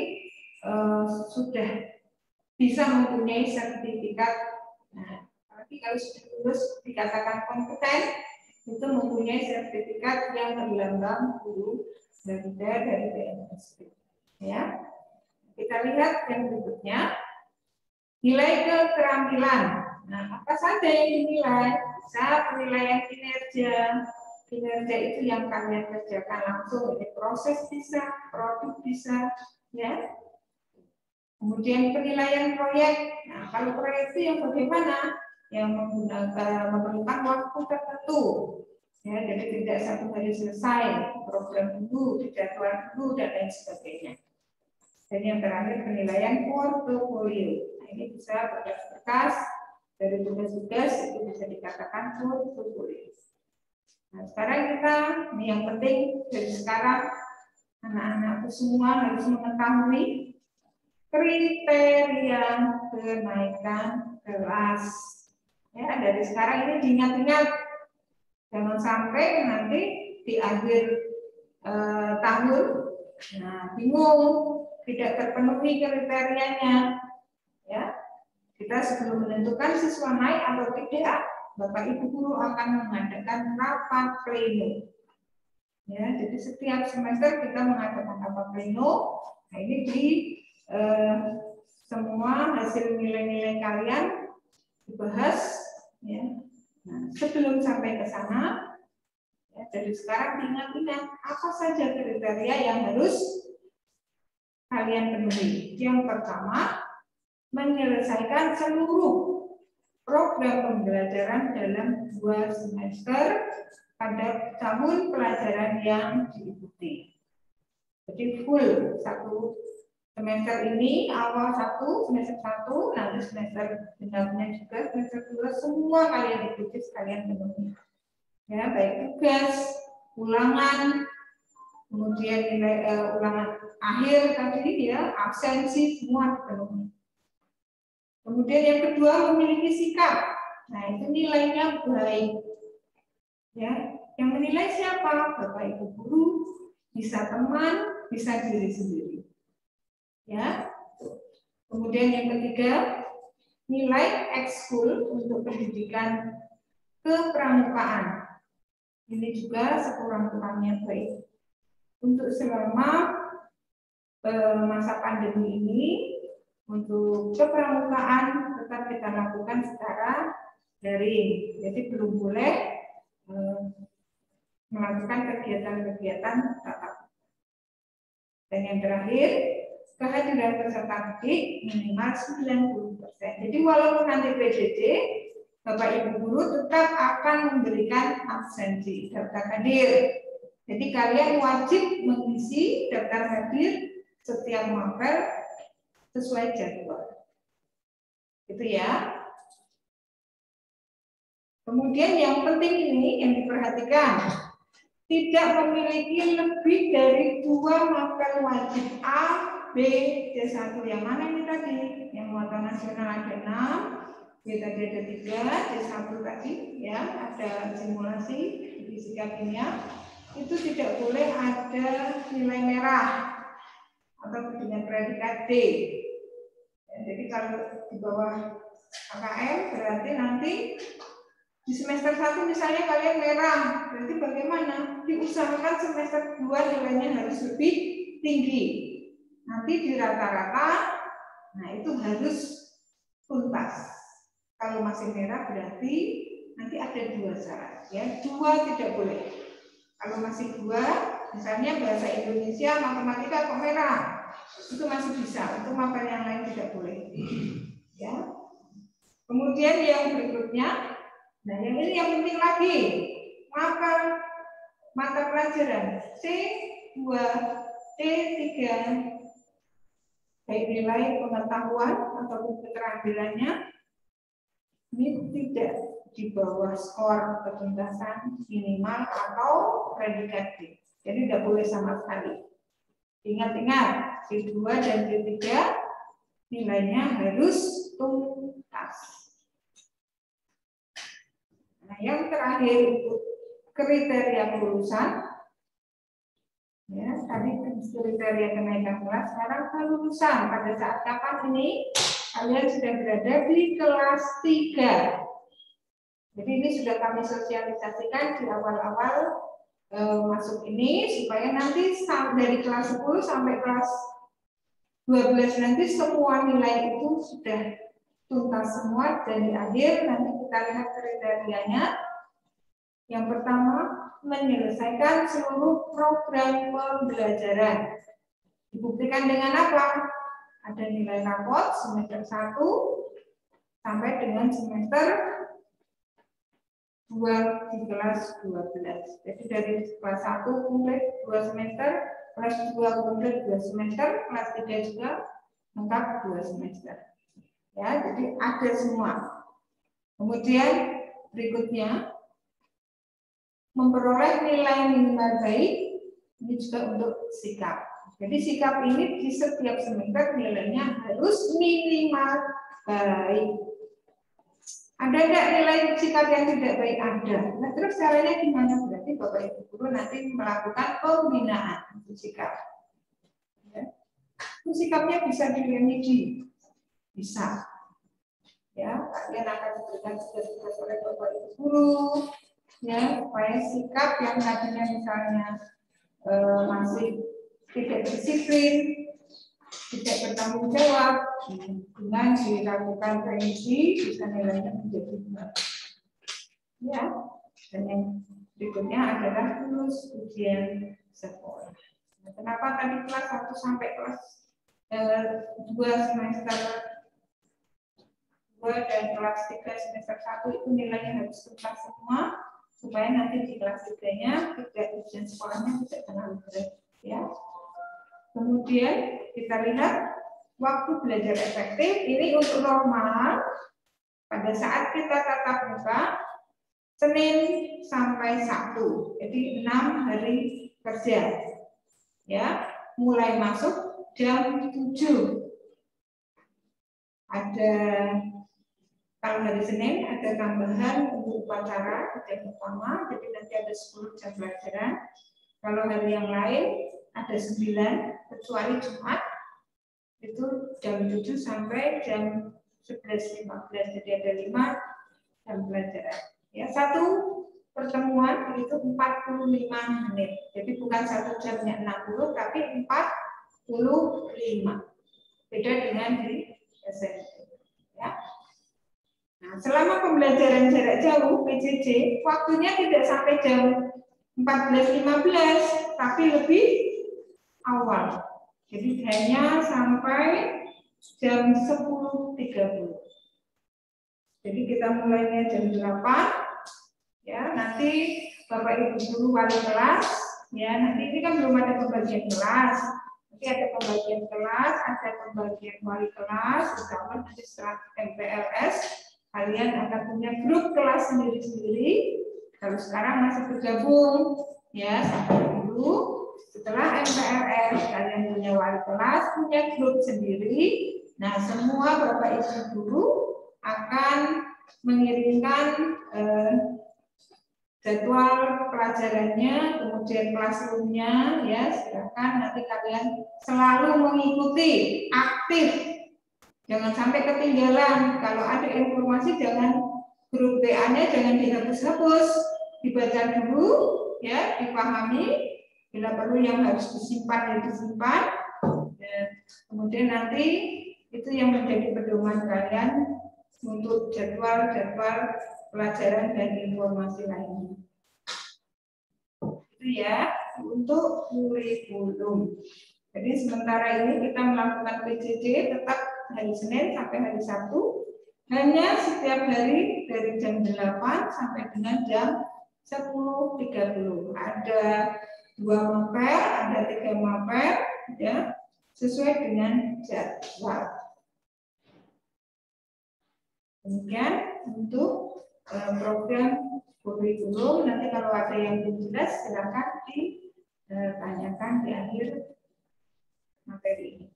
sudah bisa mempunyai sertifikat. Nah, apalagi kalau sudah lulus dikatakan kompeten, itu mempunyai sertifikat yang berlambang guru dari BNSP. Ya, kita lihat yang berikutnya, nilai keterampilan. Nah, apa saja yang dinilai? Bisa penilaian kinerja. Kinerja itu yang kalian kerjakan langsung, ini proses bisa, produk bisa, ya. Kemudian penilaian proyek. Nah, kalau proyek itu yang bagaimana? Yang memerlukan waktu tertentu. Ya, jadi tidak satu hari selesai, program dulu, dijadwal dulu, dan lain sebagainya. Dan yang terakhir penilaian portofolio. Nah, ini bisa berkas-berkas dari tugas-tugas itu bisa dikatakan portofolio. Nah, sekarang kita, ini yang penting dari sekarang, Anak-anak semua harus mengetahui kriteria kenaikan kelas. Ya, dari sekarang ini diingat-ingat, jangan sampai nanti di akhir tahun, nah bingung, tidak terpenuhi kriterianya. Ya, kita sebelum menentukan siswa naik atau tidak, Bapak Ibu guru akan mengadakan rapat pleno. Ya, jadi setiap semester kita mengadakan rapat pleno. Nah, ini di semua hasil nilai-nilai kalian dibahas. Ya. Nah, sebelum sampai ke sana, ya, dari sekarang diingat-ingat apa saja kriteria yang harus kalian penuhi. Yang pertama, menyelesaikan seluruh program pembelajaran dalam 2 semester pada tahun pelajaran yang diikuti. Jadi full 1 semester ini, awal 1, semester 1, nanti semester genapnya juga, semester 2, semua kalian ikuti sekalian penuhi. Ya, baik tugas, ulangan, kemudian nilai ulangan akhir tadi ya, absensi, semua dipenuhi. Kemudian yang kedua, memiliki sikap. Nah, itu nilainya baik. Ya, yang menilai siapa? Bapak Ibu guru, bisa teman, bisa diri sendiri. Ya. Kemudian yang ketiga, nilai ekskul untuk pendidikan kepramukaan. Ini juga sekurang-kurangnya baik. Untuk selama masa pandemi ini, untuk kepramukaan tetap kita lakukan secara daring. Jadi belum boleh melakukan kegiatan-kegiatan tatap. Dan yang terakhir, kehadiran peserta didik minimal 90%. Jadi walaupun nanti PJJ, Bapak Ibu guru tetap akan memberikan absensi, daftar hadir. Jadi kalian wajib mengisi daftar hadir setiap mapel sesuai jadwal. Itu ya. Kemudian yang penting ini yang diperhatikan, tidak memiliki lebih dari 2 mapel wajib A, B, C1. Yang mana ini tadi? Yang muatan nasional ada 6, B tadi ada 3, C1 tadi ya, ada simulasi fisika kimia. Itu tidak boleh ada nilai merah atau dengan predikat D. Ya, jadi kalau di bawah KKM berarti nanti di semester 1 misalnya kalian merah, berarti bagaimana? Diusahakan semester 2 nilainya harus lebih tinggi. Nanti di rata-rata, nah itu harus tuntas. Kalau masih merah berarti nanti ada 2 syarat. Ya, 2 tidak boleh. Kalau masih 2, misalnya bahasa Indonesia, matematika kok merah, itu masih bisa. Untuk mapel yang lain tidak boleh. Ya. Kemudian yang berikutnya. Nah, yang ini yang penting lagi, mata pelajaran C2, C3, baik nilai pengetahuan ataupun keterampilannya, ini tidak di bawah skor ketuntasan minimal atau predikat D. Jadi tidak boleh sama sekali. Ingat-ingat, C2 dan C3 nilainya harus tuntas. Nah, yang terakhir untuk kriteria kelulusan, ya tadi kriteria kenaikan kelas. Sekarang kelulusan pada saat kapan ini kalian sudah berada di kelas 3. Jadi ini sudah kami sosialisasikan di awal-awal masuk ini supaya nanti dari kelas 10 sampai kelas 12 nanti semua nilai itu sudah tuntas semua, dan di akhir nanti kita lihat kriterianya. Yang pertama, menyelesaikan seluruh program pembelajaran. Dibuktikan dengan apa? Ada nilai rapot semester 1 sampai dengan semester 2 di kelas 12. Jadi dari kelas 1 komplit 2 semester, kelas 2 komplit 2 semester, kelas 3 juga lengkap 2 semester. Ya, jadi ada semua. Kemudian berikutnya memperoleh nilai minimal baik Ini juga untuk sikap. Jadi sikap ini di setiap semester nilainya harus minimal baik. Ada nggak nilai sikap yang tidak baik? Ada. Nah, terus caranya gimana? Berarti Bapak Ibu guru nanti melakukan pembinaan untuk sikap. Ya. Sikapnya bisa diremedi, bisa. Ya, kalian akan diberikan tugas-tugas oleh Bapak Ibu guru, ya, supaya sikap yang tadinya misalnya masih tidak disiplin, tidak bertanggung jawab, dengan dilakukan remedi bisa nilainya menjadi benar. Ya, dan yang berikutnya adalah lulus ujian sekolah. Nah, kenapa tadi kelas 1 sampai kelas 2 semester 2 dan kelas 3 semester 1 itu nilainya harus tuntas semua, supaya nanti di kelas 3-nya ujian sekolahnya tidak terlalu berat. Ya. Kemudian kita lihat waktu belajar efektif ini untuk normal pada saat kita tatap muka Senin sampai Sabtu, jadi 6 hari kerja. Ya, mulai masuk jam 7. Ada kalau hari Senin ada tambahan untuk upacara jam pertama, jadi nanti ada 10 jam pelajaran. Kalau hari yang lain ada 9, kecuali Jumat itu jam 7 sampai jam 11.15, jadi ada 5 jam pelajaran. Ya, satu pertemuan itu 45 menit, jadi bukan 1 jamnya 60, tapi 45. Beda dengan di SMP. Ya. Nah, selama pembelajaran jarak jauh PJJ, waktunya tidak sampai jam 14.15, tapi lebih awal. Jadi hanya sampai jam 10.30. Jadi kita mulainya jam 8. Ya, nanti Bapak Ibu guru wali kelas, ya, nanti ini kan belum ada pembagian kelas. Nanti ada pembagian kelas, ada pembagian wali kelas, insya nanti setelah MPLS kalian akan punya grup kelas sendiri-sendiri. Kalau sekarang masih bergabung, ya, sampai dulu. Setelah MPLS kalian punya wali kelas, punya grup sendiri. Nah, semua Bapak Ibu guru akan mengirimkan jadwal pelajarannya, kemudian classroom-nya, ya, silakan nanti kalian selalu mengikuti, aktif. Jangan sampai ketinggalan. Kalau ada informasi jangan grup WA-nya jangan dihapus-hapus, dibaca dulu, ya, dipahami. Bila perlu yang harus disimpan ya disimpan. Dan kemudian nanti itu yang menjadi pedoman kalian untuk jadwal-jadwal pelajaran dan informasi lainnya. Itu ya untuk kurikulum. Jadi sementara ini kita melakukan PJJ tetap hari Senin sampai hari Sabtu, hanya setiap hari dari jam 8 sampai dengan jam 10.30. Ada 2 mapel, ada 3 mapel, ya, sesuai dengan jadwal. Demikian untuk program kurikulum. Nanti kalau ada yang belum jelas silakan ditanyakan di akhir materi ini.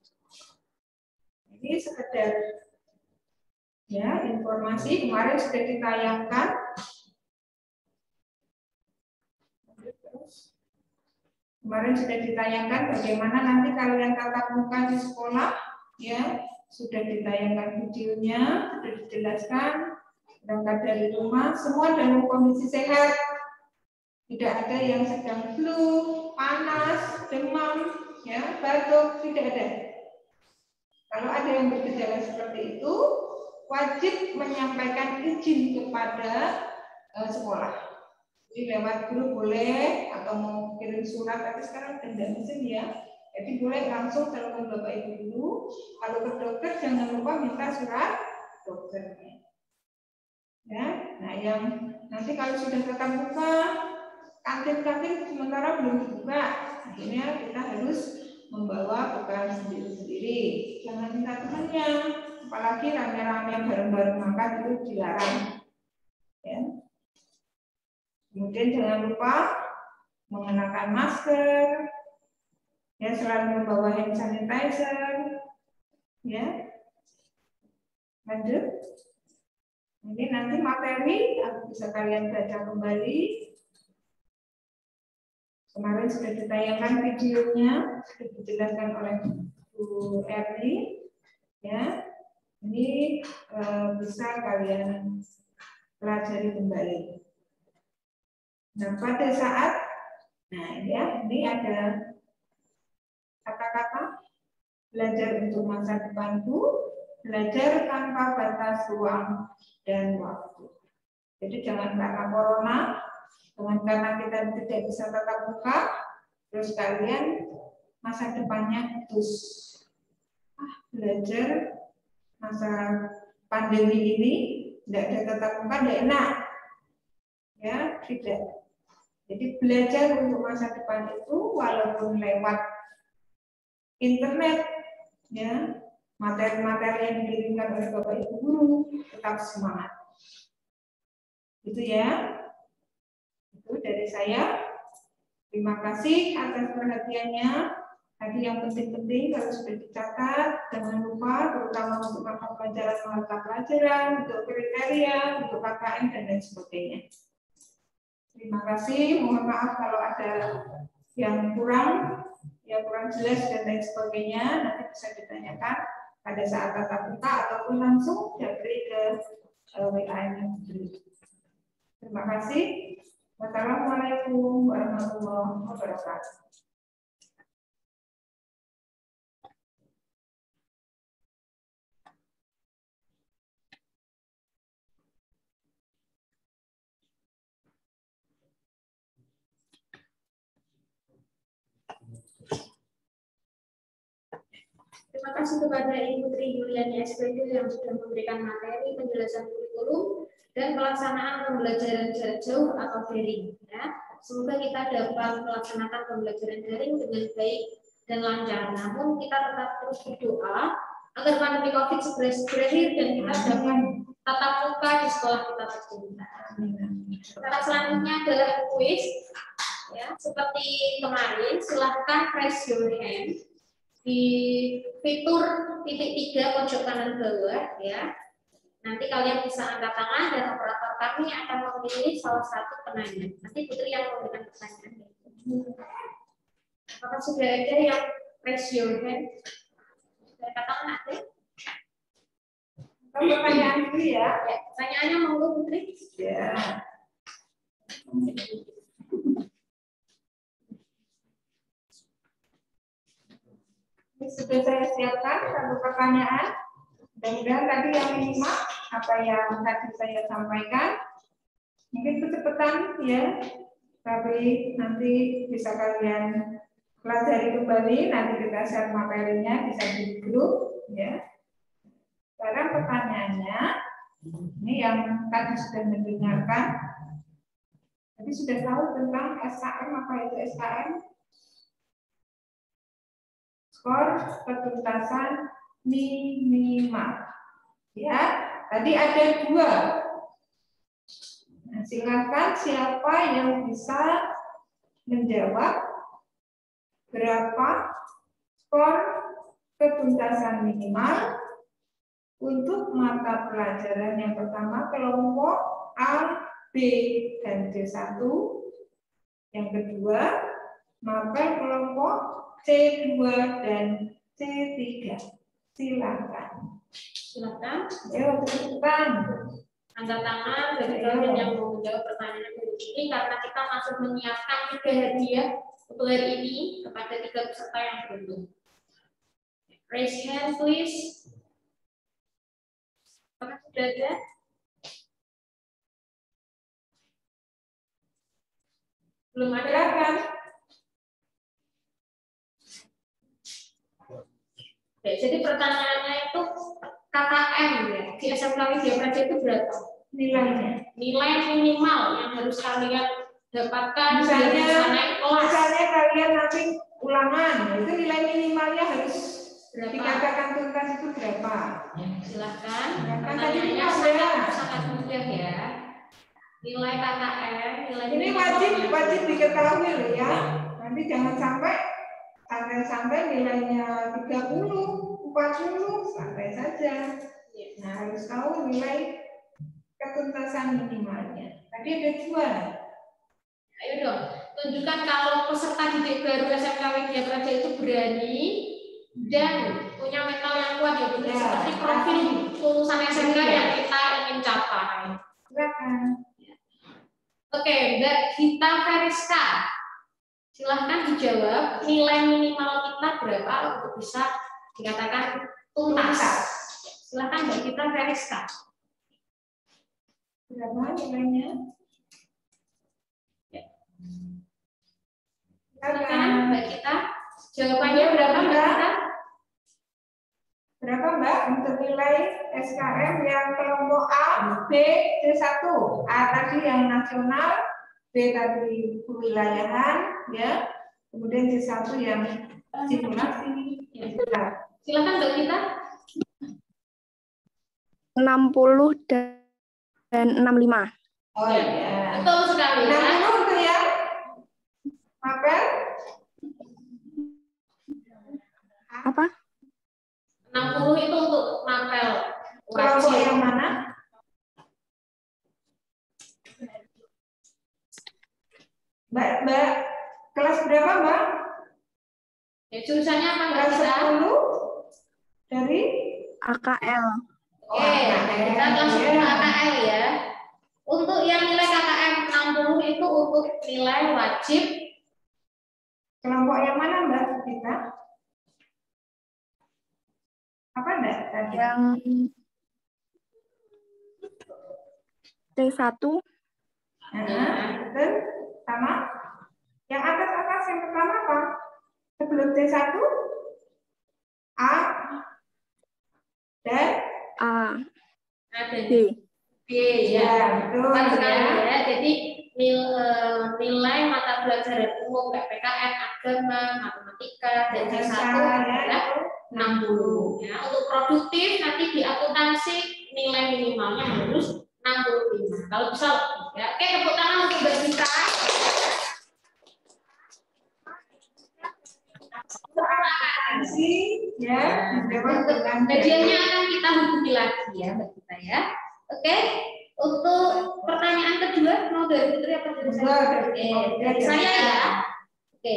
Ini sekedar ya informasi, kemarin sudah ditayangkan. Kemarin sudah ditayangkan bagaimana nanti kalian tatap muka di sekolah, ya, sudah ditayangkan videonya, sudah dijelaskan. Berangkat dari rumah, semua dalam kondisi sehat, tidak ada yang sedang flu, panas, demam, ya, batuk, tidak ada. Kalau ada yang bergejala seperti itu, wajib menyampaikan izin kepada sekolah. Jadi lewat grup boleh, atau mau kirim surat, tapi sekarang tidak izin ya. Jadi boleh langsung telepon Bapak Ibu dulu. Kalau ke dokter jangan lupa minta surat dokternya. Ya, nah yang nanti kalau sudah tatap muka, kantin-kantin sementara belum dibuka, akhirnya kita harus membawa bekal sendiri-sendiri. Jangan minta temannya, apalagi rame-rame bareng-bareng makan itu dilarang. Ya. Kemudian jangan lupa mengenakan masker, Ya, selalu membawa hand sanitizer. Ya. Lanjut. Ini nanti materi bisa kalian baca kembali. Kemarin sudah ditayangkan videonya, sudah dijelaskan oleh Bu Erni. Ya, ini bisa kalian pelajari kembali. Nah, pada saat, ini ada kata-kata belajar untuk masa depanku, belajar tanpa batas ruang dan waktu. Jadi jangan karena corona, karena kita tidak bisa tatap muka, terus kalian masa depannya terus belajar masa pandemi ini tidak ada tatap muka, tidak enak, ya tidak. Jadi belajar untuk masa depan itu walaupun lewat internet, ya materi-materi yang dikirimkan oleh Bapak Ibu guru tetap semangat. Itu ya. Itu dari saya. Terima kasih atas perhatiannya. Tadi yang penting-penting harus dicatat, jangan lupa terutama untuk mata pelajaran, untuk kriteria, untuk KKN dan lain sebagainya. Terima kasih. Mohon maaf kalau ada yang kurang jelas dan lain sebagainya. Nanti bisa ditanyakan pada saat tatap muka ataupun langsung japri ke WA-nya. Terima kasih. Wassalamualaikum warahmatullahi wabarakatuh. Terima kasih kepada Ibu Tri Yuliani SPD yang sudah memberikan materi penjelasan kurikulum dan pelaksanaan pembelajaran jarak jauh atau daring. Ya. Semoga kita dapat melaksanakan pembelajaran daring dengan baik dan lancar. Namun kita tetap terus berdoa agar pandemi COVID segera berakhir dan kita dapat tatap muka di sekolah kita tercinta. Cara selanjutnya adalah kuis. Ya, seperti kemarin, silahkan raise your hand di fitur titik 3 pojok kanan bawah ya. Nanti kalian bisa angkat tangan dan operator kami akan memilih salah satu penanya. Nanti Putri yang memberikan pertanyaan. Apakah sudah ada yang raise your hand? Sudah katakan ada? Kalau pertanyaan dulu ya. Pertanyaannya monggo Putri. Ya. Ini sudah saya siapkan satu pertanyaan. Mudah-mudahan tadi yang menyimak apa yang tadi saya sampaikan. Mungkin kecepatan ya, tapi nanti bisa kalian pelajari kembali. Nanti kita share materinya bisa di grup ya. Sekarang pertanyaannya, ini yang tadi sudah mendengarkan. Tadi sudah tahu tentang SKM, apa itu SKM? Skor ketuntasan minimal. Ya, tadi ada 2. Nah, silakan siapa yang bisa menjawab berapa skor ketuntasan minimal untuk mata pelajaran yang pertama kelompok A, B, dan C1. Yang kedua, mata kelompok C2 dan C3. Silakan. Silakan. Ayo cepetan. Angkat tangan bagi kalian yang mau menjawab pertanyaan ini karena kita masih menyiapkan 3 hadiah untuk hari ini kepada 3 peserta yang beruntung. Raise hand please. Apakah sudah ada? Belum ada kan? Oke, jadi pertanyaannya itu KKM ya. Di SMK Widya Praja itu berapa Nilainya? Nilai minimal yang harus kalian dapatkan misalnya kalian nanti ulangan, itu nilai minimalnya harus berapa? Dikatakan tuntas itu berapa? Ya, silahkan. Pertanyaannya sangat mudah ya. Nilai KKM, nilai ini wajib diketahui loh ya. Nanti jangan sampai sampai nilainya 30, 40, sampai saja. Nah, harus tahu nilai ketuntasan minimalnya. Tadi ada 2. Ayo dong, tunjukkan kalau peserta didik baru SMK Widya Praja itu berani dan punya mental yang kuat ya, benar seperti profil lulusan SMK yang kita ingin capai. Silakan. Oke, Mbak Gita Veriska, silahkan dijawab nilai minimal kita berapa untuk bisa dikatakan tuntas. Silahkan Mbak Gita Veriska. Berapa nilainya? Silakan Mbak Gita. Jawabannya berapa Mbak Gita? Berapa Mbak untuk nilai SKM yang kelompok A, B, C1? A tadi yang nasional, B tadi kewilayahan, ya. Kemudian C1 yang simulasi. Ya. Silakan Mbak Gita. 60 dan 65. Oh iya. Betul sekali ya. 60 untuk yang mapel? Apa? 60 itu untuk mapel Kelompok wajib. yang mana? Mbak, kelas berapa Mbak? Ya, jurusannya apa Mbak Kelas Gita? 10 dari AKL. Oke, kita kelas 10 KKL ya. Untuk yang nilai KKM 60 itu untuk nilai wajib. kelompok yang mana Mbak kita? Apa Mbak tadi? Yang T1 Betul, sama. Yang atas yang pertama apa? Sebelum T1 A dan A Ada B. B ya. betul Tepat sekali ya. ya. Jadi nilai mata pelajaran umum kayak PKN, agama, matematika dan C1 adalah 60 ya. Untuk produktif nanti di akuntansi nilai minimalnya harus 65. Kalau bisa lebih ya. Oke, tepuk tangan untuk Mbak Gita. Ya, menjawab dengan Hadiahnya akan kita hubungi lagi ya Mbak Gita ya. Oke. Untuk pertanyaan kedua mau dari Putri apa dari saya? Oke, dari saya ya. Oke.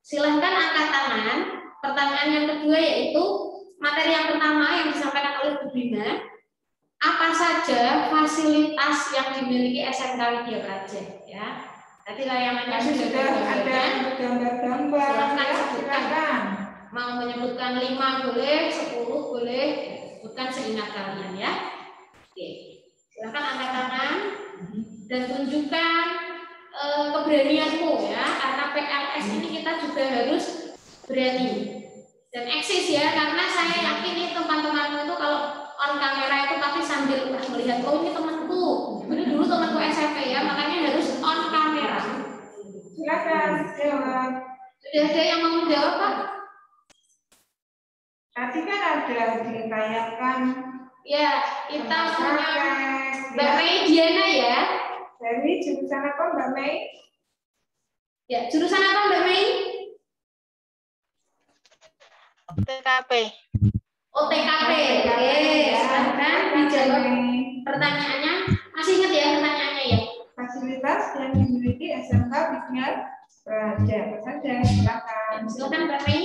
Silahkan angkat tangan. Pertanyaan yang kedua yaitu materi yang pertama yang disampaikan oleh Bu Bima. Apa saja fasilitas yang dimiliki SMK Widya Praja ya? Tadi layangannya sudah ada gambar-gambar. Silakan sebutkan. Silakan. Mau menyebutkan 5 boleh, 10 boleh, sebutkan seingat kalian ya. Oke. Silakan angkat tangan dan tunjukkan keberanianmu ya, karena PLS ini kita juga harus berani dan eksis ya, karena saya yakin nih teman-temanmu itu kalau on kamera itu pasti sambil melihat, oh ini temanku, ini dulu temanku SMP ya, makanya harus on kamera. Silakan jawab. Sudah ada yang mau menjawab Pak? Tadi kan ada ditayangkan Ya, kita punya praktek, Mbak ya. Mei Diana ya. Dari jurusan apa Mbak Mei? Ya, jurusan apa Mbak Mei? TKP. Oh, TKP. Oke, silahkan dijawab pertanyaannya. Masih ingat ya pertanyaannya ya? Fasilitas yang dimiliki SMK Widya Praja. Apa saja? Silakan. Silakan Mbak Mei.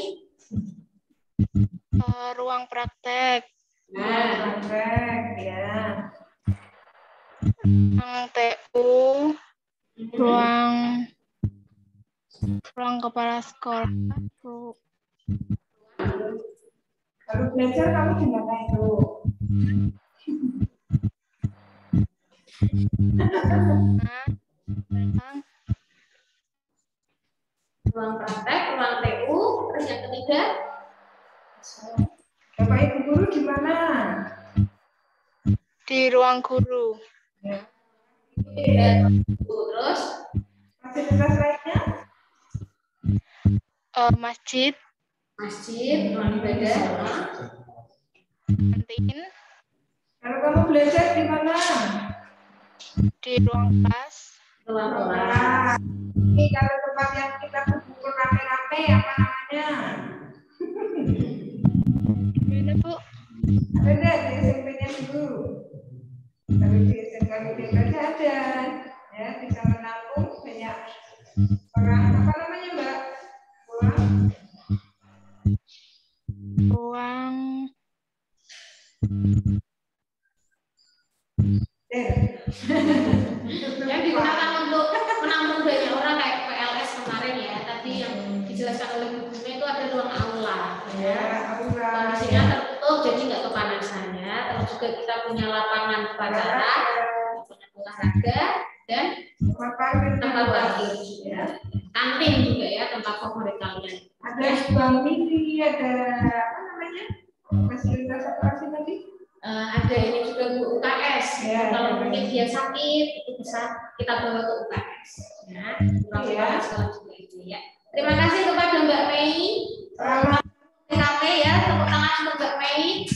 Ruang praktek. Nah, Praktek ya. Ruang TU. Ruang kepala sekolah. Kalau belajar kamu di mana itu? ruang praktek, ruang TU, terus yang ketiga Bapak Ibu guru di mana? Di ruang guru. dan terus Fasilitas lainnya? Masjid. masjid, ruang ibadah, Kantin. Kalau kamu belajar di mana? Di ruang kelas. ruang kelas. Nah, ini kalau tempat yang kita kumpul rame-rame apa namanya? namanya? Gimana, Bu? Ada nggak di SMP-nya dulu? Kalau di SMK Bidang ada, ya bisa menampung banyak orang. Apa namanya, Mbak? Ruang Yang digunakan untuk menampung banyak orang kayak PLS kemarin ya. Tadi yang dijelaskan oleh Bu Bumi itu ada ruang aula. Ya. Kondisinya tertutup jadi nggak kepanasan ya. Terus juga kita punya lapangan upacara, lapangan olahraga, dan tempat parkir juga. Kantin juga ya, tempat favorit kalian. Ada bank mini, ada apa namanya? Fasilitas apa sih tadi? Ada ini juga Bu UKS. Ya, Kalau mungkin dia sakit itu bisa kita bawa ke UKS. Ya, kurang sekolah juga itu ya. Terima kasih kepada Mbak Mei. Selamat TKP ya, tepuk tangan untuk Mbak Mei.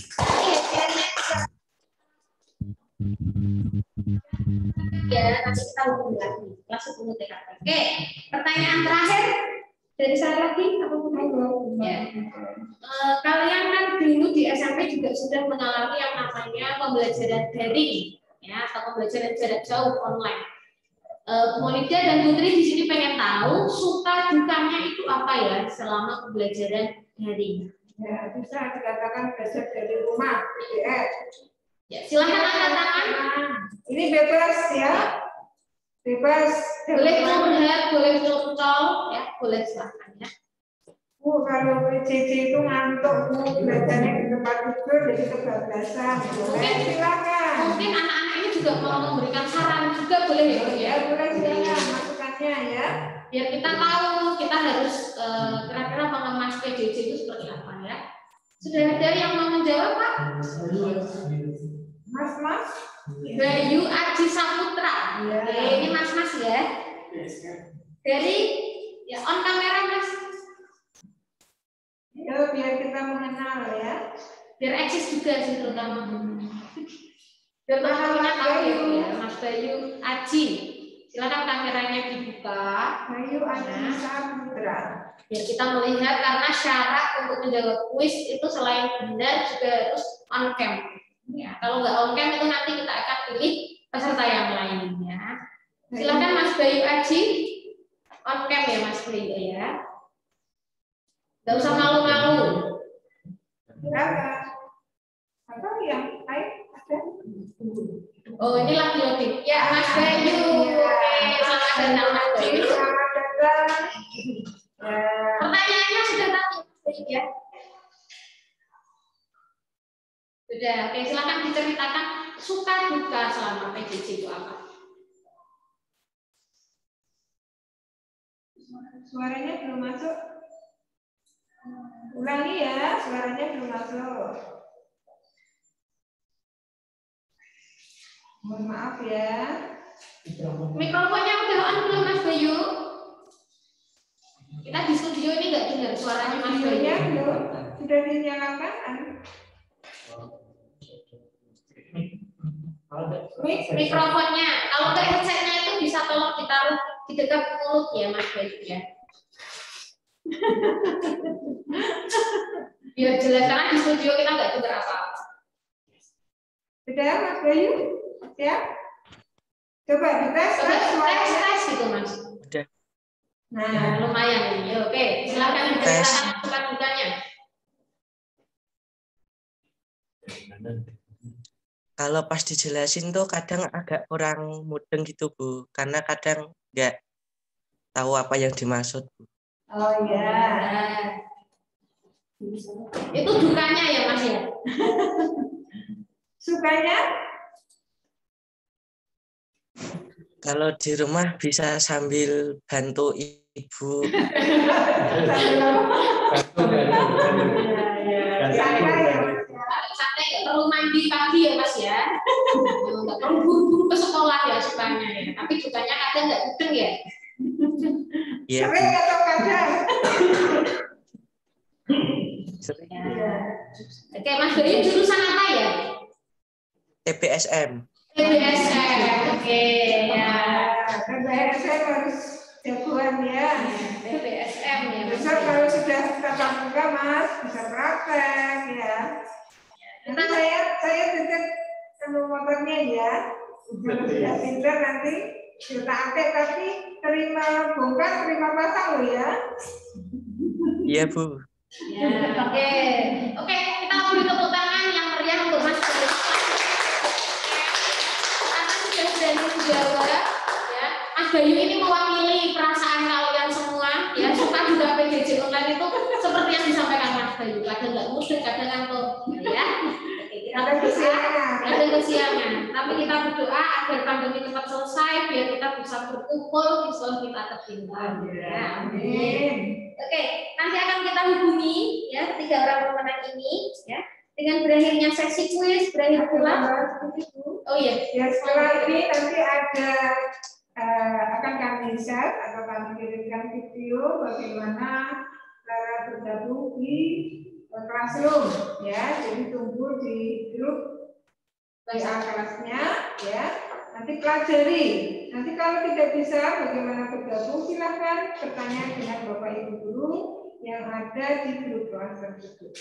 Ya, nanti kita hubungi lagi kelas 10 TKP. Oke, pertanyaan terakhir dari saya lagi, apa ya. Kalian kan dulu di SMP juga sudah mengalami yang namanya pembelajaran daring, ya, atau pembelajaran jarak jauh online. Monida dan Putri di sini pengen tahu suka dukanya itu apa ya selama pembelajaran daring. Ya, bisa dikatakan belajar dari rumah, PDF. Ya, silakan angkat tangan. Ini bebas ya, bebas. Boleh curhat, boleh curcol, ya, boleh silakan ya. Bu, kalau PJJ itu ngantuk, Bu, belajarnya di tempat tidur, jadi kebablasan. Boleh, silakan. Mungkin anak-anak ini juga mau memberikan saran juga boleh ya, Bu, ya. Ya, boleh silakan masukannya ya. Biar kita tahu kita harus kira-kira mengemas PJJ itu seperti apa ya. Sudah ada yang mau menjawab, Pak? Mas. Bayu Aji Saputra. Ya. Oke, ini Mas ya. Dari ya on kamera Mas. Ya, biar kita mengenal ya. Biar eksis juga sih terutama. Biar teman-temannya tahu ya, Mas Bayu Aji. Silakan kameranya dibuka. Bayu Aji Saputra. Biar kita melihat karena syarat untuk menjawab kuis itu selain benar juga harus on cam. Ya, kalau nggak on cam itu nanti kita akan pilih peserta yang lainnya. Silakan Mas Bayu Aji on cam ya Mas Bayu ya. Nggak usah malu-malu. Berapa? Apa yang lain ada? Oh ini lagi loading. Ya Mas Bayu. Oke, selamat datang Mas Bayu. Selamat datang. Ya. Pertanyaannya sudah tahu Mas Bayu ya. Sudah. Oke, silakan diceritakan suka duka selama PJJ itu apa? Suaranya belum masuk. Ulangi ya, suaranya belum masuk. Mohon maaf ya. Mikrofonnya udah on belum Mas Bayu? Kita di studio ini nggak dengar suaranya Mas Bayu. Videonya belum, sudah dinyalakan. Mikrofonnya, kalau nggak headsetnya itu bisa tolong ditaruh di dekat mulut ya Mas Bayu ya. Biar jelas karena di studio kita nggak dengar apa-apa. Sudah Mas Bayu? Ya? Coba dites. Tes gitu Mas. Udah. Nah, lumayan ini. Oke, silakan diceritakan masukan dukanya. Kalau pas dijelasin tuh kadang agak kurang mudeng gitu Bu, karena kadang nggak tahu apa yang dimaksud Bu. Oh ya. Itu dukanya ya Mas ya. Sukanya? Kalau di rumah bisa sambil bantu ibu. Santai nggak perlu mandi pagi ya Mas ya. Nggak perlu buru-buru ke sekolah ya sukanya ya. Tapi dukanya kadang nggak mudeng ya. Iya. Sering atau kadang? Ya. Oke Mas Bayu jurusan apa ya? TPSM. TPSM. Oke ya. TPSM harus jagoan ya. BSM ya. Besok kalau sudah tatap muka Mas bisa praktek ya. Nanti saya titip sama motornya ya. Kalau sudah pintar nanti kita aktif, tapi terima bongkar, terima pasang loh ya. Iya, Bu. Ya, oke, kita beri tepuk tangan yang meriah untuk Mas Bayu. Karena sudah berani menjawab, ya. Mas Bayu ini mewakili perasaan kalian semua, ya. Suka juga PJJ online itu seperti yang disampaikan Mas Bayu. Kadang nggak mudah, kadang ngantuk, ya. Kita kesiangan. Tapi kita berdoa agar pandemi cepat selesai, biar kita bisa berkumpul di sekolah kita tercinta. Ya, amin. Oke, nanti akan kita hubungi ya 3 orang pemenang ini ya dengan berakhirnya sesi kuis, berakhir pula. Oh iya, ya setelah ini nanti ada akan kami share atau kami kirimkan video bagaimana cara bergabung di Classroom ya. Jadi tunggu di grup WA kelasnya ya. Nanti pelajari. Nanti kalau tidak bisa bagaimana bergabung, silahkan bertanya dengan Bapak Ibu guru yang ada di grup kelas tersebut.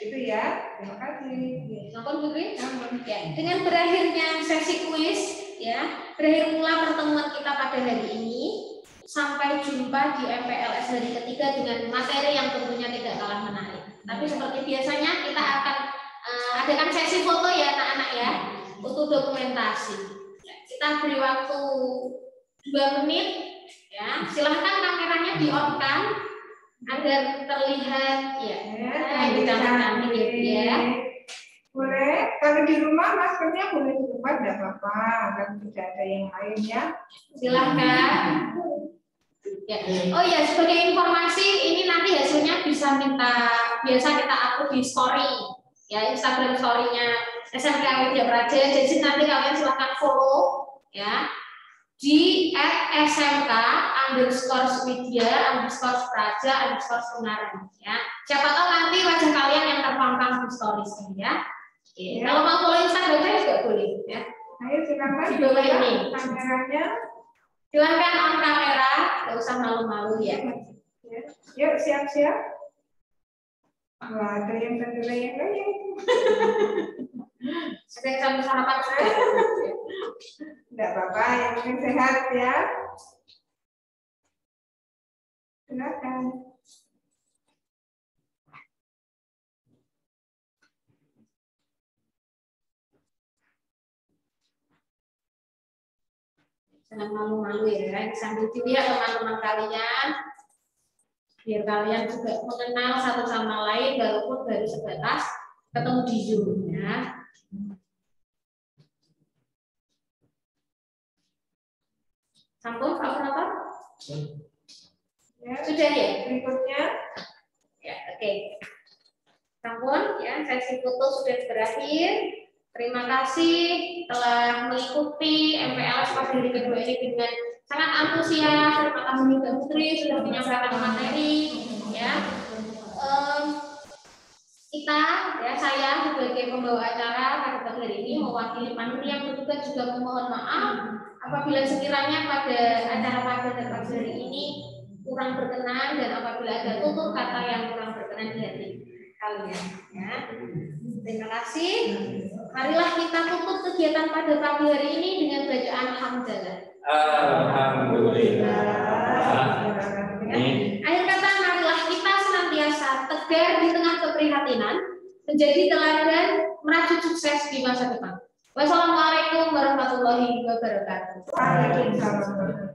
Itu ya. Terima kasih. Nonton Putri? Ya. Dengan berakhirnya sesi kuis, ya, berakhir pula pertemuan kita pada hari ini. Sampai jumpa di MPLS hari ketiga dengan materi yang tentunya tidak kalah menarik. Tapi seperti biasanya kita akan adakan sesi foto ya anak-anak ya, untuk dokumentasi. Kita beri waktu 2 menit ya. Silahkan kameranya di-on-kan agar terlihat ya. Dicatatkan ya. Boleh, kalau di rumah maskernya boleh di tempat tidak apa-apa, kan tidak ada yang lain ya. Silahkan. Ya. Oh ya, sebagai informasi ini nanti hasilnya bisa biasa kita upload di story ya, Instagram story-nya SMK Widya Praja. Jadi nanti kalian silahkan follow ya di @smk_widya_praja_ungaran ya. Siapa tahu nanti wajah kalian yang terpampang di stories ini ya. Oke. Ya. Kalau mau follow Instagram saya juga boleh ya. Ayo silakan di bawah ini kameranya. Silahkan on kamera, nggak usah malu-malu ya. Yuk siap-siap. Wah, ada yang terlayang. Ada yang sambil sarapan juga. Tidak apa-apa, yang penting sehat ya. Silakan. Jangan malu-malu ya, sambil dilihat teman-teman kalian, biar kalian juga mengenal satu sama lain walaupun baru sebatas ketemu di Zoom ya. Sampun Pak Penonton? Ya, sudah ya? Berikutnya. Ya, oke. Sampun ya, sesi foto sudah berakhir. Terima kasih telah mengikuti MPLS pada hari kedua ini dengan sangat antusias. Terima kasih Mbak Putri sudah menyampaikan materi. Ya, kita ya saya sebagai pembawa acara pada hari ini mewakili panitia yang bertugas juga memohon maaf apabila sekiranya pada acara pada pagi hari ini kurang berkenan dan apabila ada tutur kata yang kurang berkenan di hati kalian. Ya. Terima kasih. Marilah kita tutup kegiatan pada pagi hari ini dengan bacaan hamdalah. Alhamdulillah. Akhir kata, marilah kita senantiasa tegar di tengah keprihatinan, menjadi teladan merajut sukses di masa depan. Wassalamualaikum warahmatullahi wabarakatuh. Waalaikumsalam.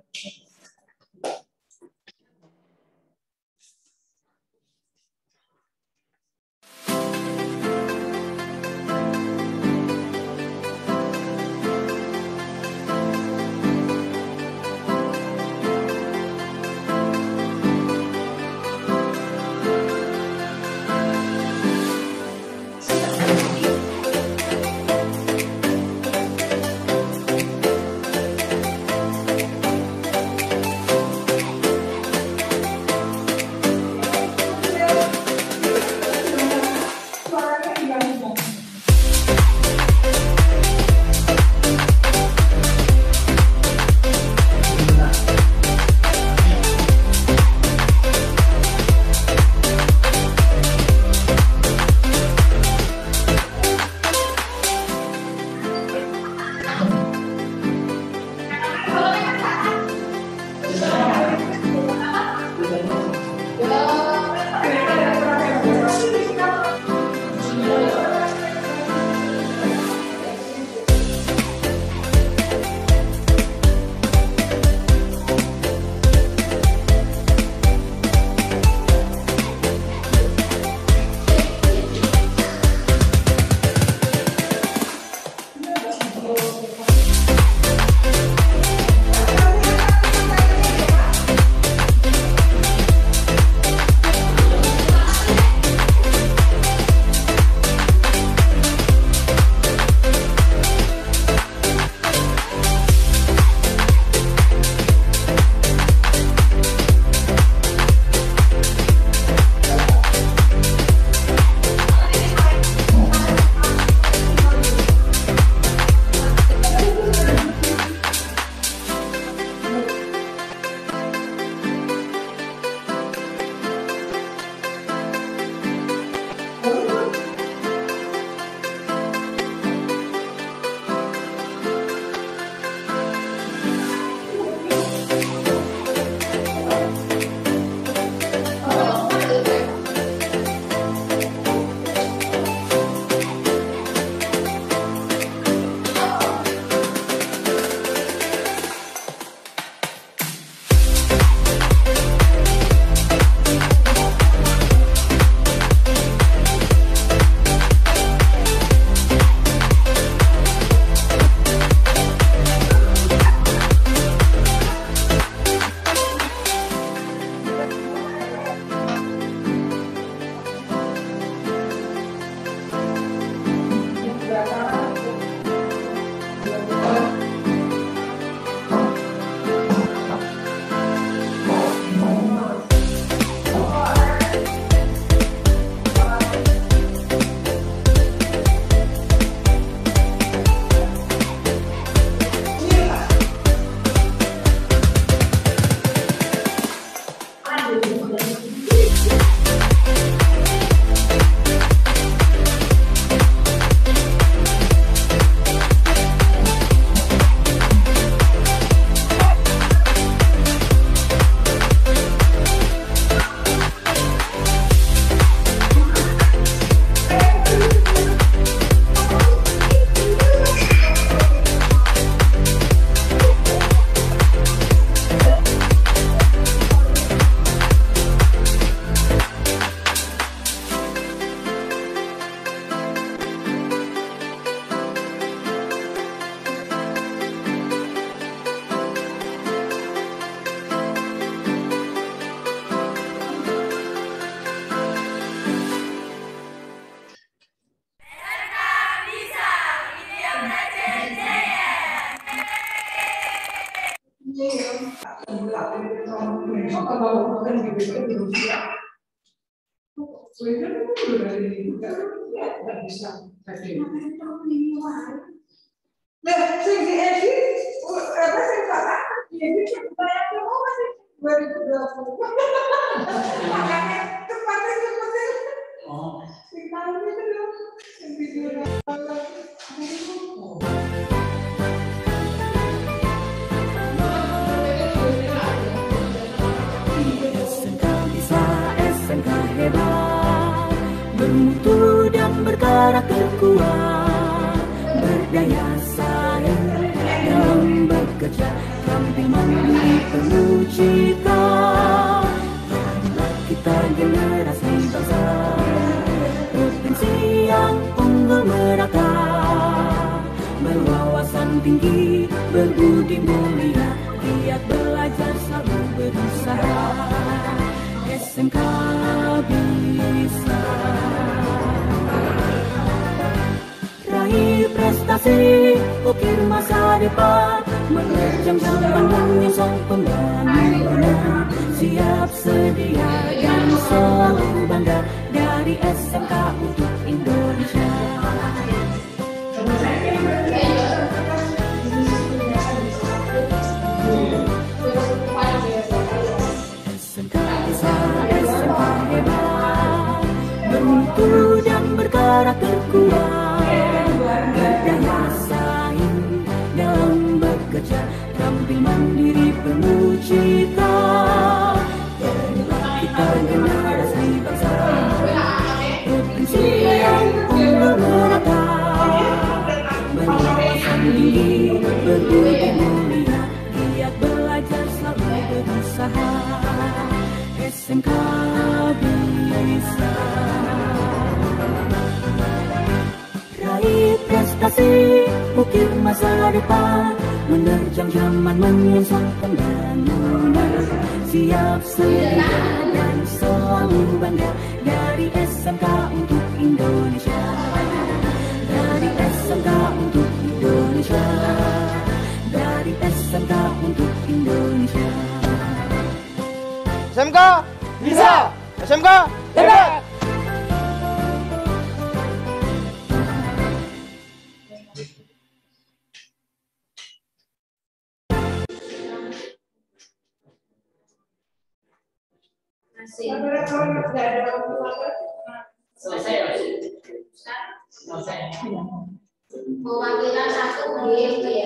Amerika di Rusia. Mereka udah dari nggak bisa tadi. Nah, sing di Edi, apa sing kata? Jadi bayar semua masih 2020. Makanya cepatnya. Oh. Sing tahu itu loh. Sing video. SMK hebat, bermutu dan berkarakter kuat, berdaya saing dalam bekerja, tampil mandiri penuh cita. Kita generasi bangsa, provinsi yang unggul merata, berwawasan tinggi, berbudi mulia, giat belajar selalu berusaha. SMK bisa raih prestasi, ukir masa depan, menerjang zaman menyongsong pembangunan, siap sedia dan selalu bangga dari SMK untuk Indonesia. Bermutu dan berkarakter kuat, berdaya saing dalam bekerja, tampil mandiri penuh cita. Kita generasi bangsa, provinsi yang unggul merata, berwawasan tinggi, berbudi mulia, giat belajar selalu berusaha. SMK bisa raih prestasi, ukir masa depan, menerjang zaman menyongsong pembangunan, siap sedia dan selalu bangga dari SMK untuk Indonesia. Dari SMK untuk Indonesia. Dari SMK untuk Indonesia. SMK bisa, SMK hebat. Mewakilkan satu game ya.